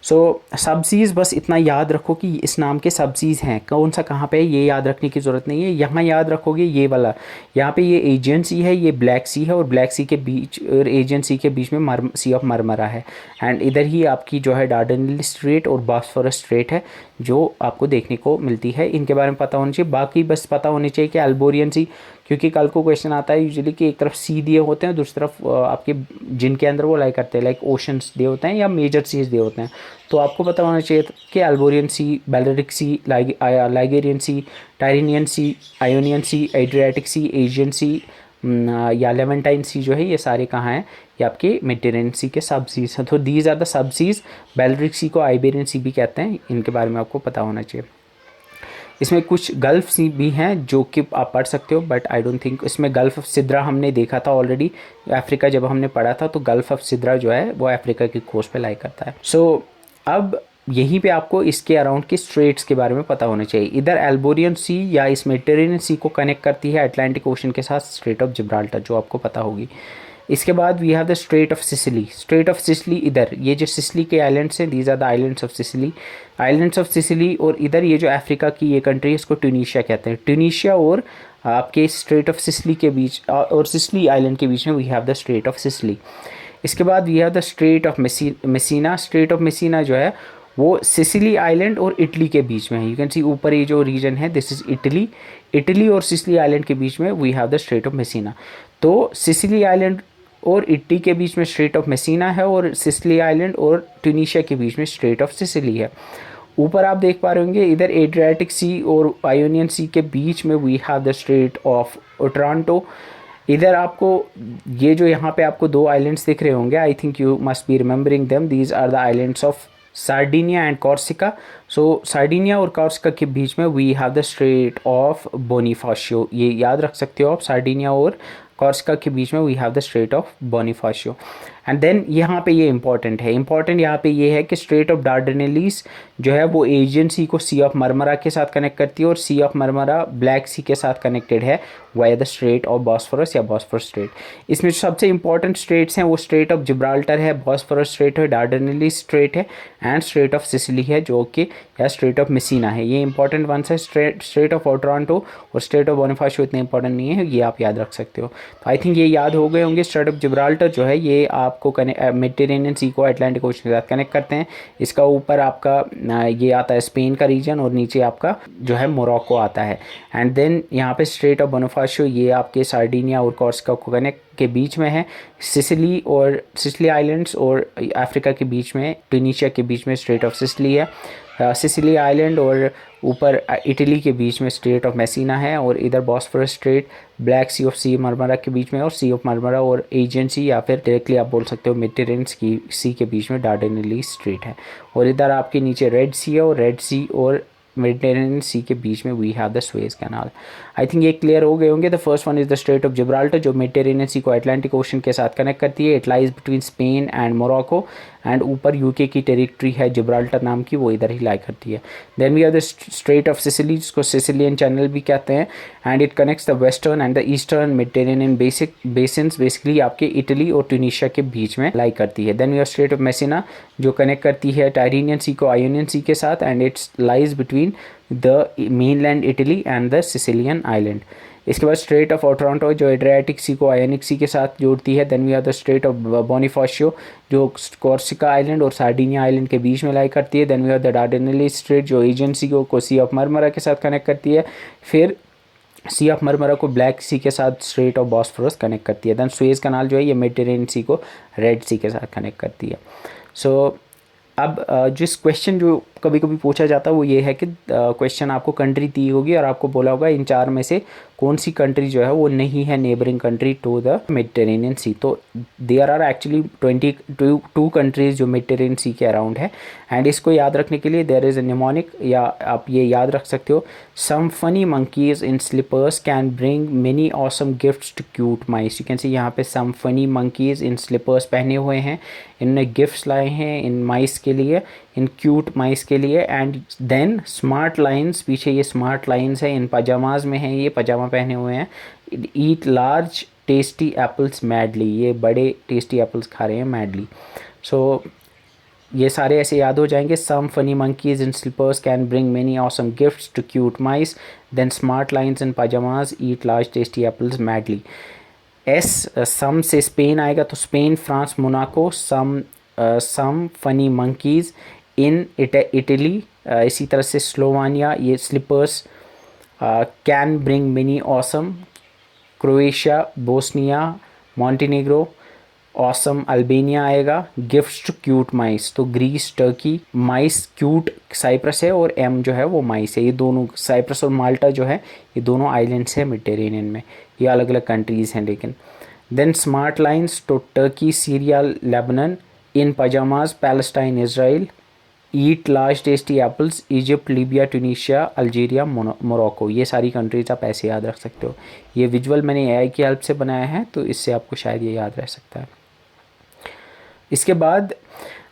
Speaker 1: सो सबसीज़ बस इतना याद रखो कि इस नाम के सबसीज़ हैं, कौन सा कहाँ पे है ये याद रखने की ज़रूरत नहीं है। यहाँ याद रखोगे ये वाला, यहाँ पे ये एजियन सी है, ये ब्लैक सी है और ब्लैक सी के बीच और एजियन सी के बीच में सी ऑफ मरमरा है एंड इधर ही आपकी जो है डार्डेनेलिस स्ट्रेट और बॉस्फोरस स्ट्रेट है जो आपको देखने को मिलती है। इनके बारे में पता होना चाहिए। बाकी बस पता होनी चाहिए कि अल्बोरियन सी, क्योंकि कल को क्वेश्चन आता है यूजुअली कि एक तरफ सी दिए होते हैं, दूसरी तरफ आपके जिनके अंदर वो लाई करते हैं लाइक ओशंस दिए होते हैं या मेजर सीज दिए होते हैं, तो आपको पता होना चाहिए कि अल्बोरियन सी, बेलेरिक सी, लाइगेरियन सी, टायरिनियन सी, आयोनियन सी, एड्रियाटिक सी, एशियन सी या लेवेंटाइन सी जो है ये सारे कहाँ हैं, ये आपके मेडिटेरेनियन सी के सब सीज हैं। तो these are the sub seas. Balearic Sea को आइबेरियन सी भी कहते हैं, इनके बारे में आपको पता होना चाहिए। इसमें कुछ गल्फ सी भी हैं जो कि आप पढ़ सकते हो, बट आई डोंट थिंक इसमें गल्फ ऑफ सिद्रा हमने देखा था ऑलरेडी, अफ्रीका जब हमने पढ़ा था, तो गल्फ ऑफ सिद्रा जो है वो अफ्रीका की कोस्ट पे लाई करता है। सो अब यहीं पे आपको इसके अराउंड के स्ट्रेट्स के बारे में पता होना चाहिए। इधर अल्बोरियन सी या इस मेडिटेरेनियन सी को कनेक्ट करती है अटलांटिक ओशन के साथ स्ट्रेट ऑफ जिब्राल्टर, जो आपको पता होगी। इसके बाद we have the Strait of Sicily. Strait of Sicily इधर, ये जो सिसिली के आइलैंड्स हैं, these are the islands of Sicily, islands of Sicily. और इधर ये जो अफ्रीका की ये कंट्री है इसको ट्यूनीशिया कहते हैं। ट्यूनीशिया और आपके स्ट्रेट ऑफ सिसिली के बीच और सिसिली आइलैंड के बीच में we have the Strait of Sicily. इसके बाद we have the Strait of Messina. Strait of Messina जो है वो सिसिली आइलैंड और इटली के बीच में है। यू कैन सी ऊपर ये जो रीजन है दिस इज़ इटली, इटली और सिसिली आइलैंड के बीच में we have the Strait of Messina. तो सिसिली आइलैंड और इटली के बीच में स्ट्रेट ऑफ मेसिना है और सिसिली आइलैंड और ट्यूनीशिया के बीच में स्ट्रेट ऑफ सिसिली है। ऊपर आप देख पा रहे होंगे इधर एड्रियाटिक सी और आयोनियन सी के बीच में we have the Strait of Otranto. इधर आपको ये जो यहाँ पे आपको 2 आइलैंड्स दिख रहे होंगे, I think you must be remembering them, these are the islands of Sardinia and Corsica. So Sardinia और कॉर्सिका के बीच में we have the Strait of Bonifacio, ये याद रख सकते हो आप, सार्डिनिया और कॉर्सिका के बीच में we have the Strait of Bonifacio. And then यहाँ पे ये इंपॉर्टेंट है, इंपॉर्टेंट यहाँ पे ये है कि स्ट्रेट ऑफ डार्डेनेलिस जो है वो एजियन सी को सी ऑफ मरमरा के साथ कनेक्ट करती है और सी ऑफ मरमरा ब्लैक सी के साथ कनेक्टेड है via the Strait of Bosphorus या बॉस्फोरस स्ट्रेट। इसमें जो सबसे इंपॉर्टेंट स्ट्रेट्स हैं वो स्ट्रेट ऑफ जिब्राल्टर है, बॉस्फोरस स्ट्रेट है, डार्डेनेलिस स्ट्रेट है एंड स्ट्रेट ऑफ सिसिली है जो कि या स्ट्रेट ऑफ मेसिना है। ये इंपॉर्टेंट वंस है। स्ट्रेट ऑफ ओट्रांटो और स्ट्रेट ऑफ बोनिफाशियो इतने इंपॉर्टेंट नहीं है, ये आप याद रख सकते हो। तो आई थिंक ये याद हो गए होंगे। स्ट्रेट ऑफ जिब्राल्टर जो है ये आपको मेडिटेरेनियन सी को अटलांटिक ओशन के साथ कनेक्ट करते हैं। इसका ऊपर आपका ये आता है स्पेन का रीजन और नीचे आपका जो है मोरक्को आता है। एंड देन यहाँ पे स्ट्रेट ऑफ बोनिफाशियो ये आपके सार्डिनिया और कॉर्सिका को कनेक्ट के बीच में है। सिसिली और सिसिली आइलैंड्स और अफ्रीका के बीच में ट्यूनीशिया के बीच में स्ट्रेट ऑफ सिसिली है। सिसिली आइलैंड और ऊपर इटली के बीच में स्ट्रेट ऑफ मेसिना है और इधर Bosphorus Strait Black Sea of Sea Marmara के बीच में और सी ऑफ मरमरा और एजियन सी या फिर डायरेक्टली आप बोल सकते हो मेडिटेरेनियन सी के बीच में डार्डेनेलिस स्ट्रेट है। और इधर आपके नीचे रेड सी है और रेड सी और मेडिटेरेनियन सी के बीच में we have the Suez Canal. I think ये क्लियर हो गए होंगे। The first one is the Strait of Gibraltar जो मेडिटेरेनियन सी को अटलांटिक ओशन के साथ कनेक्ट करती है। It lies between Spain and Morocco and ऊपर यूके की टेरिटरी है जिब्राल्टर नाम की, वो इधर ही लाई करती है। Then we have the Strait of Sicily जिसको सिसिलियन चैनल भी कहते हैं and it connects the western and the eastern Mediterranean basins basically आपके इटली और ट्यूनीशिया के बीच में लाई करती है। Then we have Strait of Messina जो कनेक्ट करती है टायरेनियन सी को आयोनियन सी के साथ and it's lies between the mainland Italy and the Sicilian island. इसके बाद स्ट्रेट ऑफ ओट्रांटो जो एड्रियाटिक सी को आयोनिक सी के साथ जोड़ती है। Then we have the Strait of बोनिफाशियो जो कॉर्सिका आइलैंड और सार्डिनिया आइलैंड के बीच में लाई करती है। Then we have the Dardanelles Strait जो एजियन सी को सी ऑफ मरमरा के साथ कनेक्ट करती है। फिर सी ऑफ मरमरा को ब्लैक सी के साथ स्ट्रेट ऑफ बॉस्फोरस कनेक्ट करती है। देन सुएज कनाल जो है ये मेडिटेरेनियन सी को रेड सी के साथ कनेक्ट करती है। सो अब जिस क्वेश्चन जो कभी कभी पूछा जाता है वो ये है कि क्वेश्चन आपको कंट्री दी होगी और आपको बोला होगा इन चार में से कौन सी कंट्री जो है वो नहीं है neighbouring country to the Mediterranean Sea. तो देयर आर एक्चुअली 22 कंट्रीज जो मेडिटेरेनियन सी के अराउंड है। एंड इसको याद रखने के लिए देयर इज़ अ निमोनिक, या आप ये याद रख सकते हो, some funny monkeys in slippers can bring many awesome gifts to cute mice. You can see यहाँ पे some funny monkeys in slippers पहने हुए हैं, इनने गिफ्ट्स लाए हैं इन माइस के लिए, इन क्यूट माइस के लिए। एंड देन स्मार्ट लाइन्स, पीछे ये स्मार्ट लाइन्स है, इन पजामाज में हैं, ये पजामा पहने हुए हैं। ईट लार्ज टेस्टी एप्पल्स मैडली, ये बड़े टेस्टी एप्पल्स खा रहे हैं मैडली। सो ये सारे ऐसे याद हो जाएंगे। Some funny monkeys in slippers can bring many awesome gifts to cute mice, then smart lions in pyjamas, eat large tasty apples madly. Some से स्पेन आएगा तो Spain, France, Monaco. Some funny monkeys in Italy, इसी तरह से Slovenia, ये slippers. Can bring many awesome, Croatia, Bosnia, Montenegro. Awesome Albania आएगा। Gifts to cute mice तो Greece, Turkey. Mice cute Cyprus है और एम जो है वो माइस है। ये दोनों साइप्रस और माल्टा जो है ये दोनों आइलैंड्स हैं मेडिटेरेनियन में, ये अलग अलग कंट्रीज़ हैं लेकिन। देन स्मार्ट लाइन्स तो Turkey, Syria, Lebanon. In pyjamas Palestine, Israel. Eat large tasty apples, Egypt, Libya, Tunisia, Algeria, Morocco. ये सारी कंट्रीज आप ऐसे याद रख सकते हो। ये विजुअल मैंने एआई की हेल्प से बनाया है तो इससे आपको शायद ये याद रह सकता है। इसके बाद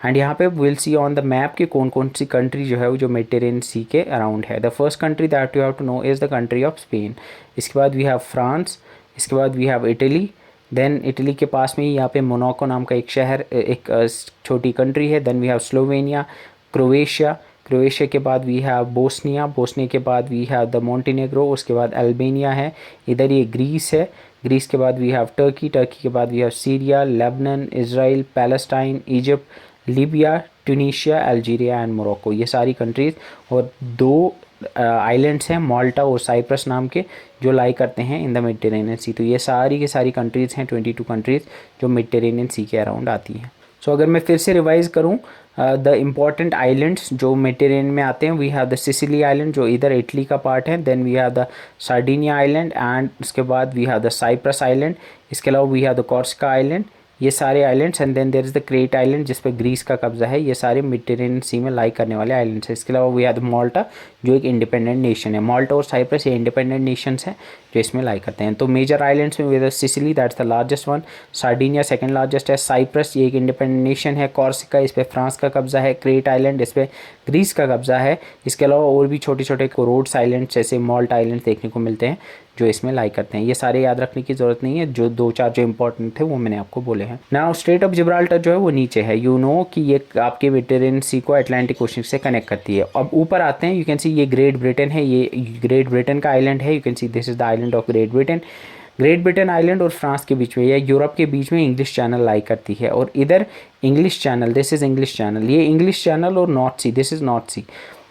Speaker 1: एंड यहाँ पे will see on the map कि कौन कौन सी कंट्री जो है वो जो मेडिटेरेनियन सी के अराउंड है। The first country that you have to know is the country of Spain. इसके बाद वी हैव फ्रांस। इसके बाद we have Italy. Then Italy के पास में ही यहाँ पे मोनाको नाम का एक शहर, एक छोटी कंट्री है। Then we have Slovenia, Croatia. Croatia के बाद वी हैव बोस्निया। बोस्निया के बाद वी हैव द मॉन्टेनेग्रो। उसके बाद अल्बेनिया है, इधर ये ग्रीस है। ग्रीस के बाद वी हैव टर्की। टर्की के बाद we have Syria, Lebanon, Israel, Palestine, Egypt, Libya, Tunisia, Algeria and Morocco. ये सारी कंट्रीज़ और दो आइलैंड्स हैं माल्टा और साइप्रस नाम के जो लाई करते हैं इन द मेडिटेरेनियन सी। तो ये सारी की सारी कंट्रीज़ हैं 22 कंट्रीज़ जो मेडिटेरेनियन सी के अराउंड आती हैं। सो अगर मैं फिर से रिवाइज़ करूँ द इम्पॉर्टेंट आइलैंड्स जो मेडिटेरेनियन में आते हैं, we have the Sicily island जो इधर इटली का पार्ट है। Then we have the Sardinia island and उसके बाद we have the Cyprus island. इसके अलावा we have the Corsica island, ये सारे islands. And then there is the Crete island जिस पे ग्रीस का कब्जा है। ये सारे मेडिटेरेनियन सी में लाई करने वाले आइलैंड्स हैं। इसके अलावा वी हैव द माल्टा जो एक इंडिपेंडेंट नेशन है। माल्टा और साइप्रस ये इंडिपेंडेंट नेशंस हैं जो इसमें लाई करते हैं। तो मेजर आइलैंड्स में we have the Sicily that's the largest one. Sardinia second largest है। साइप्रस ये एक इंडिपेंडेंट नेशन है। कॉर्सिका इस पे फ्रांस का कब्जा है। क्रेट आइलैंड इस पे ग्रीस का कब्जा है। इसके अलावा और भी छोटे छोटे कोरोड्स आइलैंड्स जैसे माल्टा आइलैंड देखने को मिलते हैं जो इसमें लाई करते हैं। ये सारे याद रखने की ज़रूरत नहीं है, जो दो चार जो इंपॉर्टेंट थे वो मैंने आपको बोले हैं। नाउ स्ट्रेट ऑफ जिब्राल्टर जो है वो नीचे है। यू नो कि ये आपके मेडिटेरेनियन सी को अटलांटिक ओशन से कनेक्ट करती है। अब ऊपर आते हैं, यू कैन सी ये ग्रेट ब्रिटेन है, ये ग्रेट ब्रिटेन का आइलैंड है। You can see this is the island of Great Britain. Great Britain island और फ्रांस के बीच में या यूरोप के बीच में इंग्लिश चैनल लाई करती है। और इधर English Channel, this is English Channel, ये इंग्लिश चैनल और North Sea, this is north Sea.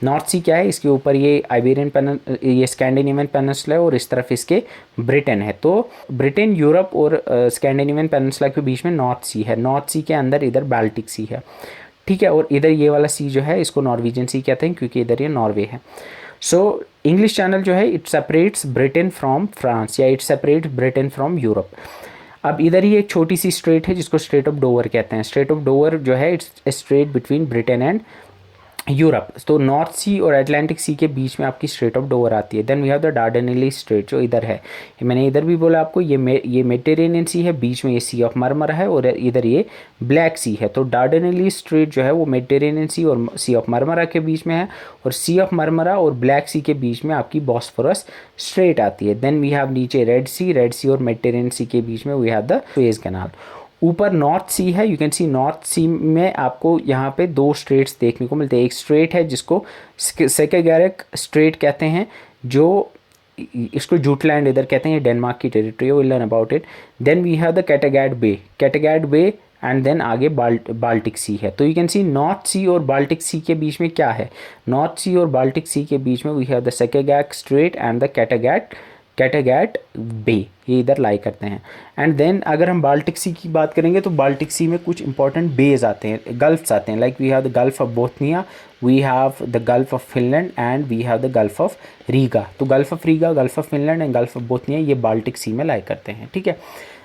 Speaker 1: North Sea क्या है, इसके ऊपर ये आइबेरियन ये स्कैंडिनेवियन पेनिनसुला है और इस तरफ इसके ब्रिटेन है। तो ब्रिटेन, यूरोप और स्कैंडिनेवियन पेनिनसुला के बीच में नॉर्थ सी है। नॉर्थ सी के अंदर इधर बाल्टिक सी है, ठीक है। और इधर ये वाला सी जो है इसको नॉर्वेजियन सी कहते हैं क्योंकि इधर ये नॉर्वे है। सो इंग्लिश चैनल जो है it separates Britain from France या it separates Britain from Europe. अब इधर ही एक छोटी सी स्ट्रेट है जिसको स्ट्रेट ऑफ डोवर कहते हैं। स्ट्रेट ऑफ डोवर जो है it's straight between Britain and Europe, तो नॉर्थ सी और अटलांटिक सी के बीच में आपकी स्ट्रेट ऑफ डोवर आती है। Then we have the Dardanelles Strait जो इधर है, मैंने इधर भी बोला आपको, ये मेडिटेरेनियन सी है, बीच में ये सी ऑफ मरमरा है और इधर ये ब्लैक सी है। तो डार्डेनेली स्ट्रेट जो है वो मेडिटेरेनियन सी और सी ऑफ मरमरा के बीच में है, और सी ऑफ मरमरा और ब्लैक सी के बीच में आपकी बॉस्फोरस स्ट्रेट आती है। देन वी हैव नीचे रेड सी और मेडिटेरेनियन सी के बीच में we have the Suez Canal. ऊपर नॉर्थ सी है, you can see north Sea में आपको यहाँ पे दो स्ट्रेट्स देखने को मिलते हैं। एक स्ट्रेट है जिसको सेकेगैरिक स्ट्रेट कहते हैं, जो इसको जूटलैंड इधर कहते हैं, डेनमार्क की territory, will learn about it. Then we have the Kattegat bay and then आगे बाल्टिक सी है। तो you can see north Sea और बाल्टिक सी के बीच में क्या है, नॉर्थ सी और बाल्टिक सी के बीच में वी हैव द सेकेगैक strait and the Kattegat bay, ये इधर लाई करते हैं। एंड देन अगर हम बाल्टिक सी की बात करेंगे तो बाल्टिक सी में कुछ इंपॉर्टेंट बेज आते हैं, गल्फ्स आते हैं, like we have the Gulf of Bothnia, we have the Gulf of Finland and we have the Gulf of Riga. तो Gulf of Riga, Gulf of Finland and Gulf of Bothnia ये Baltic Sea में lie करते हैं, ठीक है।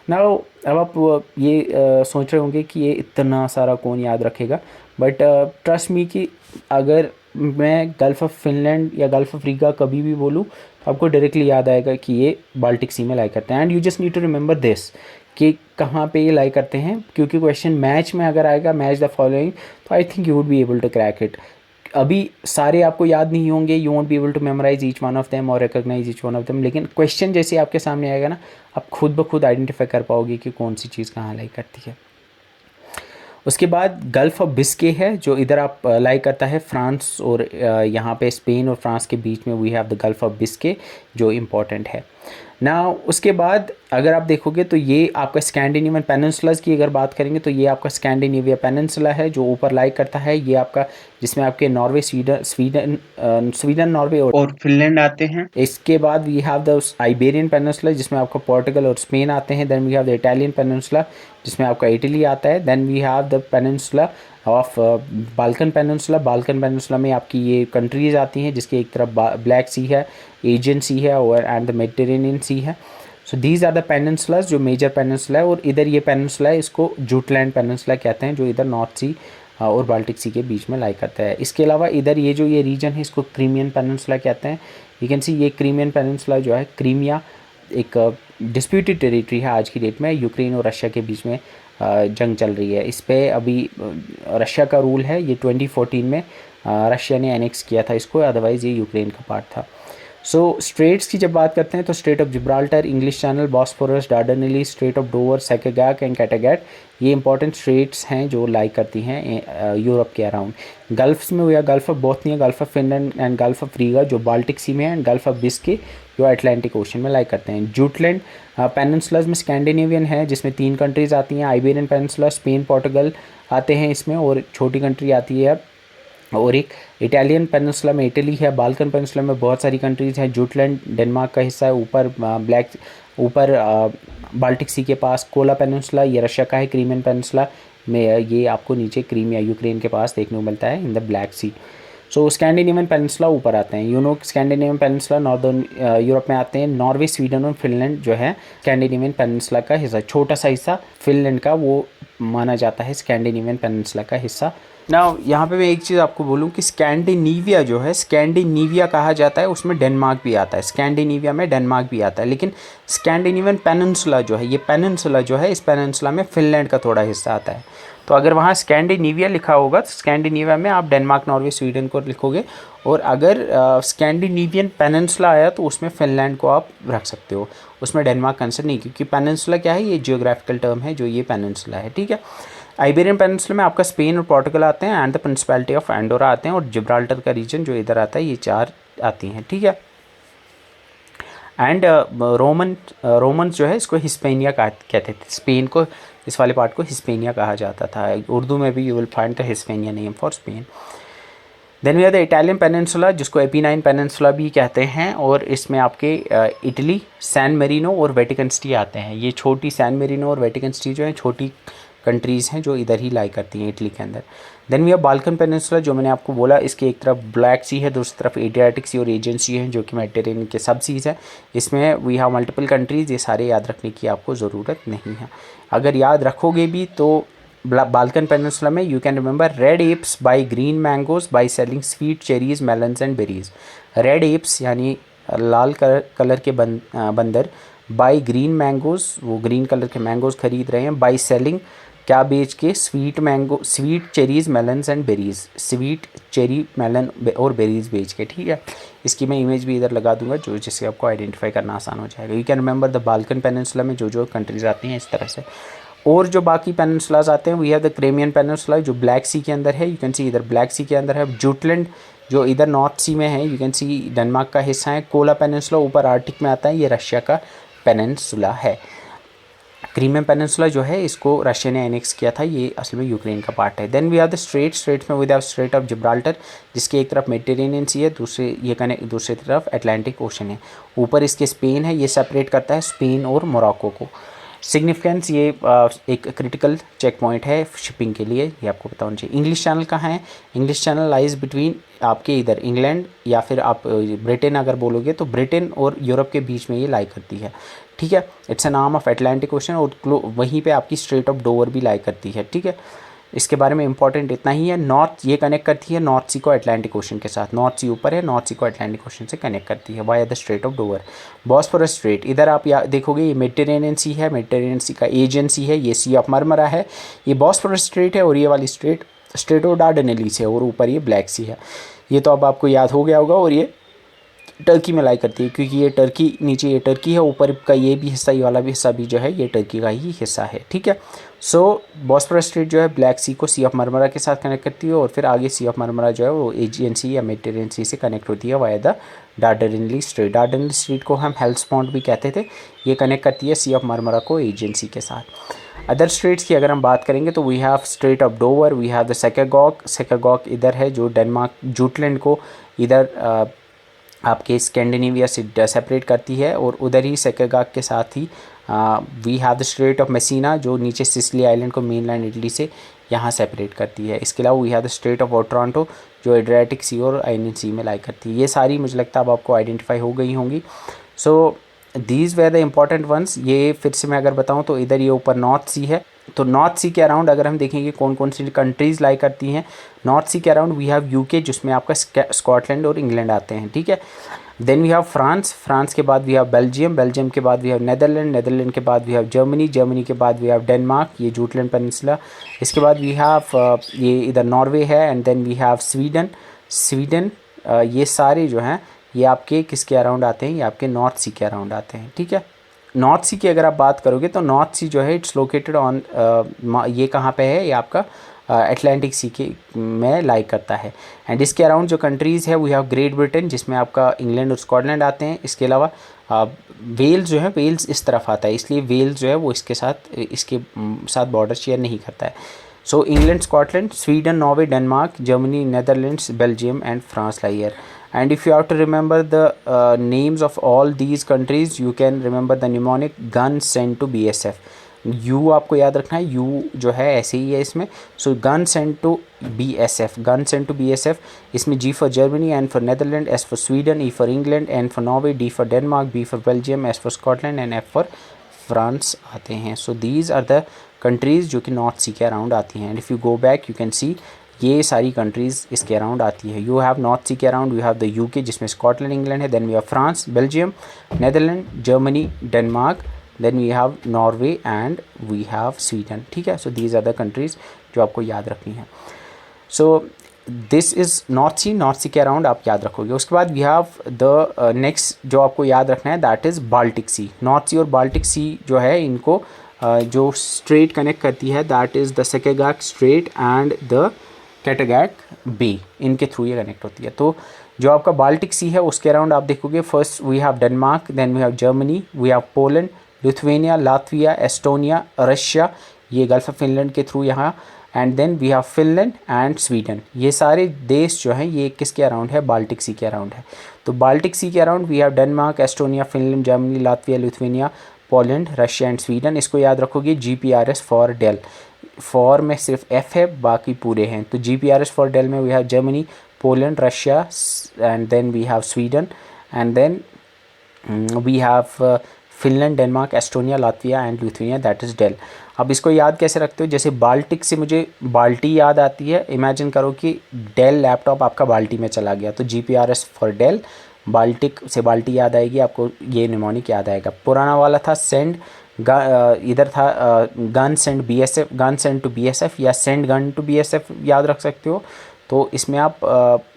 Speaker 1: Now अब आप ये सोच रहे होंगे कि ये इतना सारा कौन याद रखेगा, बट ट्रस्ट मी कि अगर मैं गल्फ ऑफ फिनलैंड या गल्फ ऑफ रीगा कभी भी बोलूँ तो आपको डायरेक्टली याद आएगा कि ये बाल्टिक सी में लाई करते हैं। And you just need to remember this कि कहाँ पे ये लाई करते हैं, क्योंकि क्वेश्चन मैच में अगर आएगा मैच द फॉलोइंग, तो I think you would be able to crack it. अभी सारे आपको याद नहीं होंगे, you won't be able to memorise each one of them और recognise each one of them, लेकिन क्वेश्चन जैसे आपके सामने आएगा ना, आप खुद ब खुद आइडेंटिफाई कर पाओगे कि कौन सी चीज़ कहाँ लाई करती है। उसके बाद गल्फ़ ऑफ बिस्के है जो इधर आप लाई करता है फ्रांस और यहाँ पे स्पेन और फ्रांस के बीच में we have the Gulf of Biscay जो इम्पॉर्टेंट है ना। उसके बाद अगर आप देखोगे तो ये आपका स्कैंडिनेवियन पेनिनसुलास की अगर बात करेंगे तो ये आपका स्कैंडिनेविया पेनिनसुला है जो ऊपर लाई करता है, ये आपका जिसमें आपके नॉर्वे, स्वीडन नॉर्वे और फिनलैंड आते हैं। इसके बाद we have the Iberian peninsula जिसमें आपका पोर्टुगल और स्पेन आते हैं। Then we have the Italian peninsula जिसमें आपका इटली आता है। Then we have the peninsula of Balkan peninsula में आपकी ये कंट्रीज़ आती हैं जिसकी एक तरफ ब्लैक सी है, एजियन सी है और एंड द मेडिटेरेनियन सी है। सो दीज आर द पेनिनसुलास जो मेजर पेनिनसुला है, और इधर ये पेनिनसुला है इसको जूटलैंड पेनिनसुला कहते हैं जो इधर नॉर्थ सी और बाल्टिक सी के बीच में लाई करता है। इसके अलावा इधर ये जो ये रीजन है इसको क्रीमियन पेनिनसुला कहते हैं। यू कैन सी ये क्रीमियन पेनिनसुला जो है, क्रीमिया एक डिस्प्यूटेड टेरिटरी है आज की डेट में, यूक्रेन और रशिया के बीच में जंग चल रही है। इस पर अभी रशिया का रूल है, ये 2014 में रशिया ने एनेक्स किया था इसको, अदरवाइज़ ये यूक्रेन का पार्ट था। सो स्ट्रेट्स की जब बात करते हैं तो Strait of Gibraltar, English Channel, Bosphorus, Dardanelles, Strait of Dover, सेकेगैक एंड कैटेगैट ये इंपॉर्टेंट स्ट्रेट्स हैं जो लाई करती हैं यूरोप के अराउंड। गल्फ्स में हुआ gulf of Bothnia, gulf of Finland and Gulf of Riga जो बाल्टिक सी में है, एंड गल्फ ऑफ बिस्के जो अटलांटिक ओशन में लाई करते हैं। जूटलैंड पेनिनसुलास में स्कैंडिनेवियन है जिसमें 3 कंट्रीज़ आती हैं, आइबेरियन पेनिनसुला, स्पेन, पोर्टुगल आते हैं इसमें, और छोटी कंट्री आती है और एक इटालियन पेनिनसुला में इटली है। बाल्कन पेनिनसुला में बहुत सारी कंट्रीज़ हैं। जूटलैंड डेनमार्क का हिस्सा है, ऊपर बाल्टिक सी के पास कोला पेनिनसुला ये रशिया का है, क्रीमियन पेनिनसुला में ये आपको नीचे क्रीमिया यूक्रेन के पास देखने को मिलता है in the black Sea. So Scandinavian peninsula ऊपर आते हैं, स्कैंडिनेवियन पेनिनसुला नॉर्दर्न यूरोप में आते हैं। नॉर्वे, स्वीडन और फिनलैंड जो है स्कैंडिनेवियन पेनिनसुला का हिस्सा, छोटा सा हिस्सा फिनलैंड का वो माना जाता है स्कैंडिनेवियन पेनिनसुला का हिस्सा। ना यहाँ पे मैं एक चीज़ आपको बोलूँ कि स्कैंडिनेविया जो है, स्कैंडिनेविया कहा जाता है, उसमें डेनमार्क भी आता है, स्कैंडिनेविया में डेनमार्क भी आता है, लेकिन स्कैंडिनेवियन पेनिनसुला जो है, ये पेनिनसुला जो है, इस पेनिनसुला में फिनलैंड का थोड़ा हिस्सा आता है। तो अगर वहाँ स्कैंडिनेविया लिखा होगा तो स्कैंडिनेविया में आप डेनमार्क, नॉर्वे, स्वीडन को लिखोगे, और अगर स्कैंडिनेवियन पेनिनसुला आया तो उसमें फिनलैंड को आप रख सकते हो, उसमें डेनमार्क कंसिडर नहीं, क्योंकि पेनिनसुला क्या है, ये जियोग्राफिकल टर्म है जो ये पेनिनसुला है, ठीक है। आइबेरियन पेनिनसुला में आपका स्पेन और पोर्टुगल आते हैं, and the Principality of Andorra आते हैं, और जिब्राल्टर का रीजन जो इधर आता है, ये 4 आती हैं, ठीक है। एंड रोमन्स जो है इसको हिस्पेनिया कहते थे, स्पेन को, इस वाले पार्ट को हिस्पेनिया कहा जाता था। उर्दू में भी you will find the Hispania name for Spain. Then we are the Italian peninsula जिसको एपिनाइन पेनिनसुला भी कहते हैं, और इसमें आपके इटली, सैन मेरिनो और वेटिकन सिटी आते हैं। ये छोटी सैन मेरिनो और वेटिकन सिटी जो है छोटी कंट्रीज़ हैं जो इधर ही लाई करती हैं इटली के अंदर। Then we have Balkan peninsula जो मैंने आपको बोला, इसके एक तरफ ब्लैक सी है, दूसरी तरफ एडियाटिक सी और एजियन सी है जो कि मेडिटेरेनियन के सब सीज़ है। इसमें वी हैव मल्टीपल कंट्रीज़, ये सारे याद रखने की आपको ज़रूरत नहीं है। अगर याद रखोगे भी तो बाल्कन पेनिनसुला में you can remember red apes buy green mangoes by selling sweet cherries melons and berries. Red apes यानी लाल कलर के बंदर, बाय ग्रीन मैंगोज वो ग्रीन कलर के मैंगोज खरीद रहे हैं, बाय सेलिंग क्या बेच के, sweet cherries melons and berries, sweet cherry melon और बेरीज बेच के। ठीक है, इसकी मैं इमेज भी इधर लगा दूंगा जो जिससे आपको आइडेंटिफाई करना आसान हो जाएगा। You can remember the Balkan peninsula में जो कंट्रीज आती हैं इस तरह से। और जो बाकी पेनिनसुलाज आते हैं वी हैव द क्रेमियन पेनिनसुला जो ब्लैक सी के अंदर है। यू कैन सी इधर ब्लैक सी के अंदर है। जुटलैंड जो इधर नॉर्थ सी में है, यू कैन सी डेनमार्क का हिस्सा है। कोला पेनिनसुला ऊपर आर्टिक में आता है, ये रशिया का पेनिनसुला है। क्रीमियन पेनिनसुला जो है इसको रशिया ने एनेक्स किया था, ये असल में यूक्रेन का पार्ट है। Then we have the straits में we have Strait of Gibraltar जिसके एक तरफ मेडिटेरेनियन सी है, दूसरी तरफ अटलांटिक ओशन है। ऊपर इसके स्पेन है, ये सेपरेट करता है स्पेन और मोरक्को को। सिग्निफिकेंस ये एक क्रिटिकल चेक पॉइंट है शिपिंग के लिए, ये आपको पता होना चाहिए। इंग्लिश चैनल कहाँ है? इंग्लिश चैनल लाइज बिटवीन आपके इधर इंग्लैंड या फिर आप ब्रिटेन अगर बोलोगे तो ब्रिटेन और यूरोप के बीच में ये लाई करती है। ठीक है, it's an arm of Atlantic ocean और वहीं पे आपकी स्ट्रेट ऑफ डोवर भी लाई करती है। ठीक है, इसके बारे में इंपॉर्टेंट इतना ही है। नॉर्थ ये कनेक्ट करती है नॉर्थ सी को अटलांटिक ओशन के साथ, नॉर्थ सी ऊपर है, नॉर्थ सी को अटलांटिक ओशन से कनेक्ट करती है via the Strait of Dover. Bosphorus straight इधर आप देखोगे ये मेडिटेरेनियन सी है, मेडिटेरेनियन सी का एजियन सी है, ये सी ऑफ मरमरा है, ये बॉस्फोरस स्ट्रेट है और ये वाली स्ट्रेट ऑफ डार्डेनेलिस है और ऊपर ये ब्लैक सी है। ये तो अब आपको याद हो गया होगा। और ये टर्की में लाई करती है क्योंकि ये टर्की नीचे ये टर्की है, ऊपर का ये भी हिस्सा ये वाला भी हिस्सा भी जो है ये टर्की का ही हिस्सा है। ठीक है, सो बॉस्फोरस स्ट्रेट जो है ब्लैक सी को सी ऑफ मरमरा के साथ कनेक्ट करती है और फिर आगे सी ऑफ मरमरा जो है वो एजियन सी या मेडिटेरेनियन सी से कनेक्ट होती है वाया द डार्डेनेलिस स्ट्रेट। डार्डेनेलिस स्ट्रेट को हम हेल्सपोंट भी कहते थे। ये कनेक्ट करती है सी ऑफ मरमरा को एजियन सी के साथ। अदर स्ट्रेट्स की अगर हम बात करेंगे तो we have Strait of Dover, we have the सेकेगॉक इधर है जो डेनमार्क जुटलैंड को इधर आपके स्कैंडिनेविया से सेपरेट करती है और उधर ही सेकेगॉक के साथ ही we have the Strait of Messina जो नीचे सिसिली आइलैंड को मेनलैंड इटली से यहाँ सेपरेट करती है। इसके अलावा we have the Strait of Otranto जो एड्रियाटिक सी और आयनियन सी में लाई करती है। ये सारी मुझे लगता है अब आपको आइडेंटिफाई हो गई होंगी। So these were the important once. ये फिर से मैं अगर बताऊँ तो इधर ये ऊपर नॉर्थ सी है, तो नॉर्थ सी के अराउंड अगर हम देखेंगे कौन कौन सी कंट्रीज़ लाई करती हैं, नॉर्थ सी के अराउंड वी हैव यूके जिसमें आपका स्कॉटलैंड और इंग्लैंड आते हैं। ठीक है, देन वी हैव फ्रांस के बाद वी हैव बेल्जियम के बाद वी हैव नेदरलैंड के बाद वी हैव जर्मनी के बाद वी हैव डेनमार्क, ये जुटलैंड पेनिनसुला। इसके बाद वी हैव ये इधर नॉर्वे है and then we have Sweden. ये सारे जो हैं ये आपके किसके अराउंड आते हैं? ये आपके नॉर्थ सी के अराउंड आते हैं। ठीक है, नॉर्थ सी की अगर आप बात करोगे तो नॉर्थ सी जो है इट्स लोकेटेड ऑन ये कहाँ पे है? ये आपका अटलांटिक सी के में लाई करता है। एंड इसके अराउंड जो कंट्रीज़ है वी हैव ग्रेट ब्रिटेन जिसमें आपका इंग्लैंड और स्कॉटलैंड आते हैं। इसके अलावा वेल्स जो है, वेल्स इस तरफ आता है इसलिए वेल्स जो है वो इसके साथ बॉर्डर शेयर नहीं करता है। सो England, Scotland, Sweden, Norway, Denmark, Germany, Netherlands, Belgium and France lie here. And if you have to remember the names of all these countries, you can remember the mnemonic gun sent to BSF. U आपको याद रखना है, U जो है ऐसे ही है इसमें। So gun sent to BSF, इसमें G for Germany, N for Netherland, S for Sweden, E for England, N for Norway, D for Denmark, B for Belgium, S for Scotland and F for France आते हैं। So these are the countries जो कि north sea के around आती हैं। And if you go back you can see ये सारी countries इसके अराउंड आती है। यू हैव नॉर्थ सी के around you have the UK जिसमें स्कॉटलैंड, इंग्लैंड है, then we have France, Belgium, Netherland, Germany, Denmark, then we have Norway and we have Sweden. ठीक है, so these are the countries जो आपको याद रखनी है। So this is north sea के अराउंड आप याद रखोगे। उसके बाद वी हैव द नेक्स्ट जो आपको याद रखना है that is Baltic C. North Sea और बाल्टिक सी जो है इनको जो स्ट्रेट कनेक्ट करती है दैट इज़ द सेकेगॉक Strait and the Kattegat Bay, इनके थ्रू ये कनेक्ट होती है। तो जो आपका बाल्टिक सी है उसके अराउंड आप देखोगे first we have Denmark, then we have Germany, we have Poland, Lithuania, Latvia, Estonia, Russia, ये गल्फ ऑफ फिनलैंड के थ्रू यहाँ, and then we have Finland and Sweden. ये सारे देश जो हैं ये किसके अराउंड है? बाल्टिक सी के अराउंड है। तो बाल्टिक सी के around we have Denmark, Estonia, Finland, Germany, Latvia, Lithuania, Poland, Russia and Sweden. इसको याद रखोगे GPRS फॉर डेल। फॉर में सिर्फ F है, बाकी पूरे हैं। तो GPRS फॉर डेल में we have Germany, Poland, Russia and then we have Sweden and then we have Finland, Denmark, Estonia, Latvia and Lithuania, that is Dell. अब इसको याद कैसे रखते हो? जैसे बाल्टिक से मुझे बाल्टी याद आती है, इमेजिन करो कि डेल लैपटॉप आपका बाल्टी में चला गया, तो GPRS फॉर डेल, बाल्टिक से बाल्टी याद आएगी आपको, ये निमोनिक याद आएगा। पुराना वाला था सेंड, इधर था gun send BSF, gun send to BSF या सेंड गन टू BSF याद रख सकते हो। तो इसमें आप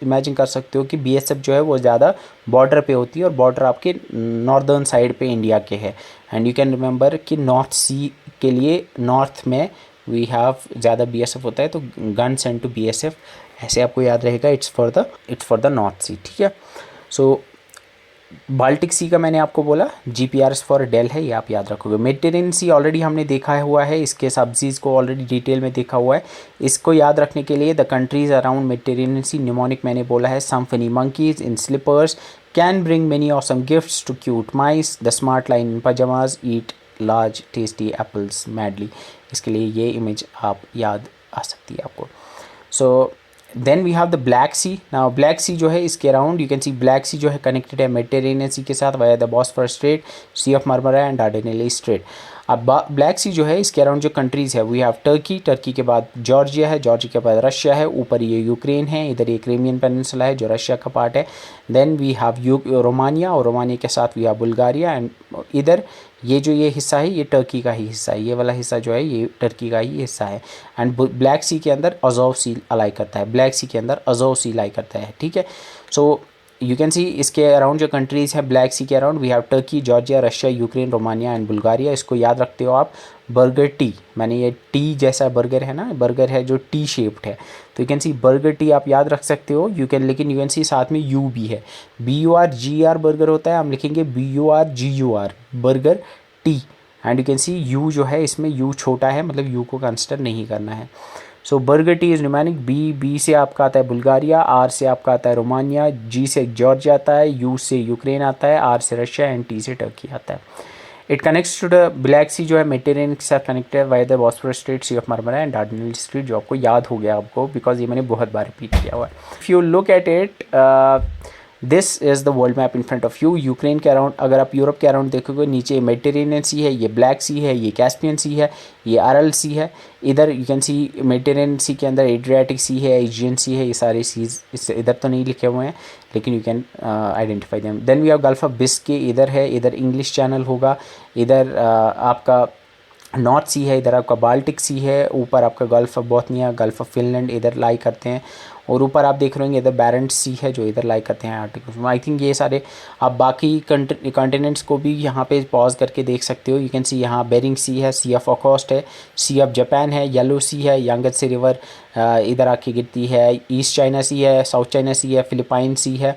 Speaker 1: इमेजिन कर सकते हो कि BSF जो है वो ज़्यादा बॉर्डर पे होती है, और बॉर्डर आपके नॉर्दर्न साइड पे इंडिया के है। एंड यू कैन रिमेंबर कि नॉर्थ सी के लिए नॉर्थ में वी हैव ज़्यादा BSF होता है, तो गन सेंड टू BSF ऐसे आपको याद रहेगा, इट्स फॉर द नॉर्थ सी, ठीक है। सो बाल्टिक सी का मैंने आपको बोला GPRS फॉर डेल है, ये आप याद रखोगे। मेडिटेरेनियन सी ऑलरेडी हमने देखा हुआ है, इसके सब्जीज को ऑलरेडी डिटेल में देखा हुआ है। इसको याद रखने के लिए the countries around Mediterranean sea, mnemonic मैंने बोला है, some funny monkeys in slippers can bring many awesome gifts to cute mice, the smart line in pyjamas eat large tasty apples madly. इसके लिए ये इमेज आप याद आ सकती है आपको। So then we have the black Sea. Now Black Sea जो है इसके around you can see Black Sea जो है कनेक्टेड है मेडिटेरेनियन सी के साथ via the Bosphorus Strait, Sea of Marmara and Dardanelles Strait. अब ब्लैक सी जो है इसके अराउंड जो कंट्रीज़ है वी हैव टर्की, टर्की के बाद जॉर्जिया है, जॉर्जिया के बाद रशिया है, ऊपर ये यूक्रेन है, इधर ये क्रीमियन पेनिनसुला है जो रशिया का पार्ट है। देन वी हैव रोमानिया, और रोमानिया के साथ वी हैव बुल्गारिया, एंड इधर ये जो ये हिस्सा है ये टर्की का ही हिस्सा है, ये वाला हिस्सा जो है ये टर्की का ही हिस्सा है। एंड ब्लैक सी के अंदर अज़ोव सी अलाई करता है, ब्लैक सी के अंदर अज़ोव सी लाई करता है, ठीक है। सो यू कैन सी इसके अराउंड जो कंट्रीज़ हैं ब्लैक सी के around we have Turkey, Georgia, Russia, Ukraine, Romania and Bulgaria. इसको याद रखते हो आप बर्गर टी, मैंने ये टी जैसा बर्गर है ना, बर्गर है जो टी शेप्ड है, तो you can C burger T आप याद रख सकते हो। यू कैन, लेकिन यू कैन सी साथ में यू भी है, BURGER बर्गर होता है, हम लिखेंगे BURGUR burger T. And you can C you जो है इसमें यू छोटा है, मतलब यू को कंसिडर नहीं करना है। So burger T is mnemonic, B से आपका आता है बुल्गारिया, आर से आपका आता है रोमानिया, जी से जॉर्जिया आता है, यू से यूक्रेन आता है, आर से रशिया एंड टी से टर्की आता है। It connects to the black Sea जो है मेडिटेरेनियन के साथ connected by the Bosphorus Strait, Sea of Marmara and Dardanelles Strait, जो आपको याद हो गया आपको बिकॉज ये मैंने बहुत बार रिपीट किया हुआ है। If you look at it this is the world map in front of you. Ukraine के अराउंड, अगर आप यूरोप के अराउंड देखोगे, नीचे मेडिटेरेनियन सी है, ये ब्लैक सी है, ये कैस्पियन सी है, ये अरल सी है। इधर you can C Mediterranean Sea के अंदर एड्रियाटिक सी है, एजियन सी है, ये सारे सीज इससे इधर तो नहीं लिखे हुए हैं लेकिन you can identify them. Then we have gulf of Biscay, इधर है, इधर इंग्लिश चैनल होगा, इधर आपका नॉर्थ सी है, इधर आपका बाल्टिक सी है, ऊपर आपका gulf of Bothnia, gulf of Finland इधर लाई करते हैं, और ऊपर आप देख रहे होंगे इधर बैरेंट सी है जो इधर लाई करते हैं आर्टिकल्स। आई थिंक ये सारे आप बाकी कॉन्टिनेंट्स को भी यहाँ पे पॉज करके देख सकते हो। यू कैन सी यहाँ बेरिंग सी है, सी ऑफ ऑकोस्ट है, सी ऑफ जापान है, येलो सी है, यांगत्से रिवर इधर आके गिरती है, ईस्ट चाइना सी है, साउथ चाइना सी है, फिलिपाइन सी है।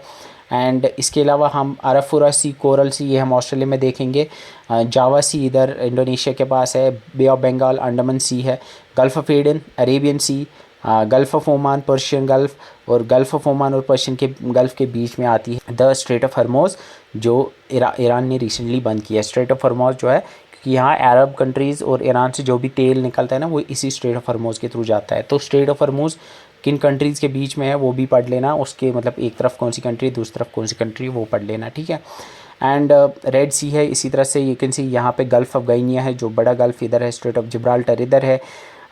Speaker 1: एंड इसके अलावा हम अराफुरा सी, कोरल सी, ये हम ऑस्ट्रेलिया में देखेंगे, जावा सी इधर इंडोनेशिया के पास है, bay of Bengal, Andaman sea है, gulf of Aden, Arabian sea, gulf of Oman, Persian gulf, और गल्फ ऑफ ओमान और पर्शियन के गल्फ के बीच में आती है द स्ट्रेट ऑफ हर्मोज जो ईरान ने रिसेंटली बंद किया है। स्ट्रेट ऑफ हर्मोज जो है क्योंकि यहाँ अरब कंट्रीज़ और ईरान से जो भी तेल निकलता है ना वो इसी स्ट्रेट ऑफ हर्मोज के थ्रू जाता है। तो स्ट्रेट ऑफ हर्मोज किन कंट्रीज़ के बीच में है वो भी पढ़ लेना, उसके मतलब एक तरफ कौन सी कंट्री दूसरी तरफ कौन सी कंट्री वो पढ़ लेना, ठीक है। एंड रेड सी है, इसी तरह से यू कैन सी यहाँ पे गल्फ ऑफ गाइनिया है जो बड़ा गल्फ इधर है, स्ट्रेट ऑफ जिब्राल्टर इधर है,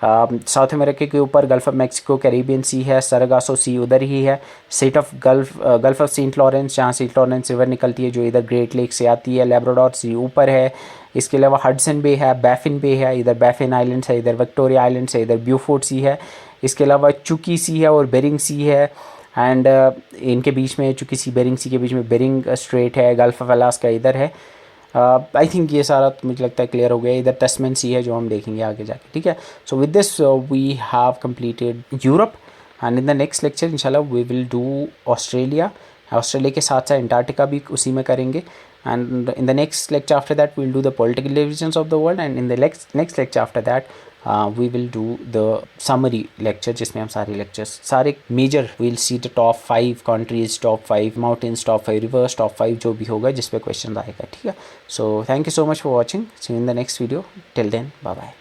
Speaker 1: साउथ अमेरिका के ऊपर gulf of Mexico, Caribbean sea है, सरगासो सी उधर ही है, set of gulf of saint Lawrence जहाँ सेंट लॉरेंस रिवर निकलती है जो इधर ग्रेट लेक से आती है, लैब्राडोर सी ऊपर है। इसके अलावा हडसन बे है, बैफिन बे है, इधर बैफिन आइलैंड्स है, इधर विक्टोरिया आइलैंड्स है, इधर ब्यूफोर्ट सी है। इसके अलावा चुकी सी है और बेरिंग सी है, एंड इनके बीच में चुकी सी बेरिंग सी के बीच में बेरिंग स्ट्रेट है, गल्फ ऑफ अलास्का इधर है। आई थिंक ये सारा तो मुझे लगता है क्लियर हो गया। इधर टस्मैन सी है जो हम देखेंगे आगे जाके, ठीक है। So with this we have completed Europe, and in the next lecture इंशाल्लाह we will do Australia. Australia के साथ साथ अंटार्कटिका भी उसी में करेंगे, and in the next lecture after that we'll do the political divisions of the world, and in the next lecture after that we will do the summary lecture जिसमें हम सारे lectures सारे major we'll see the top 5 countries, top 5 mountains, top 5 rivers, top 5 जो भी होगा जिस पे question आएगा, ठीक है। So thank you so much for watching, see you in the next video, till then bye bye।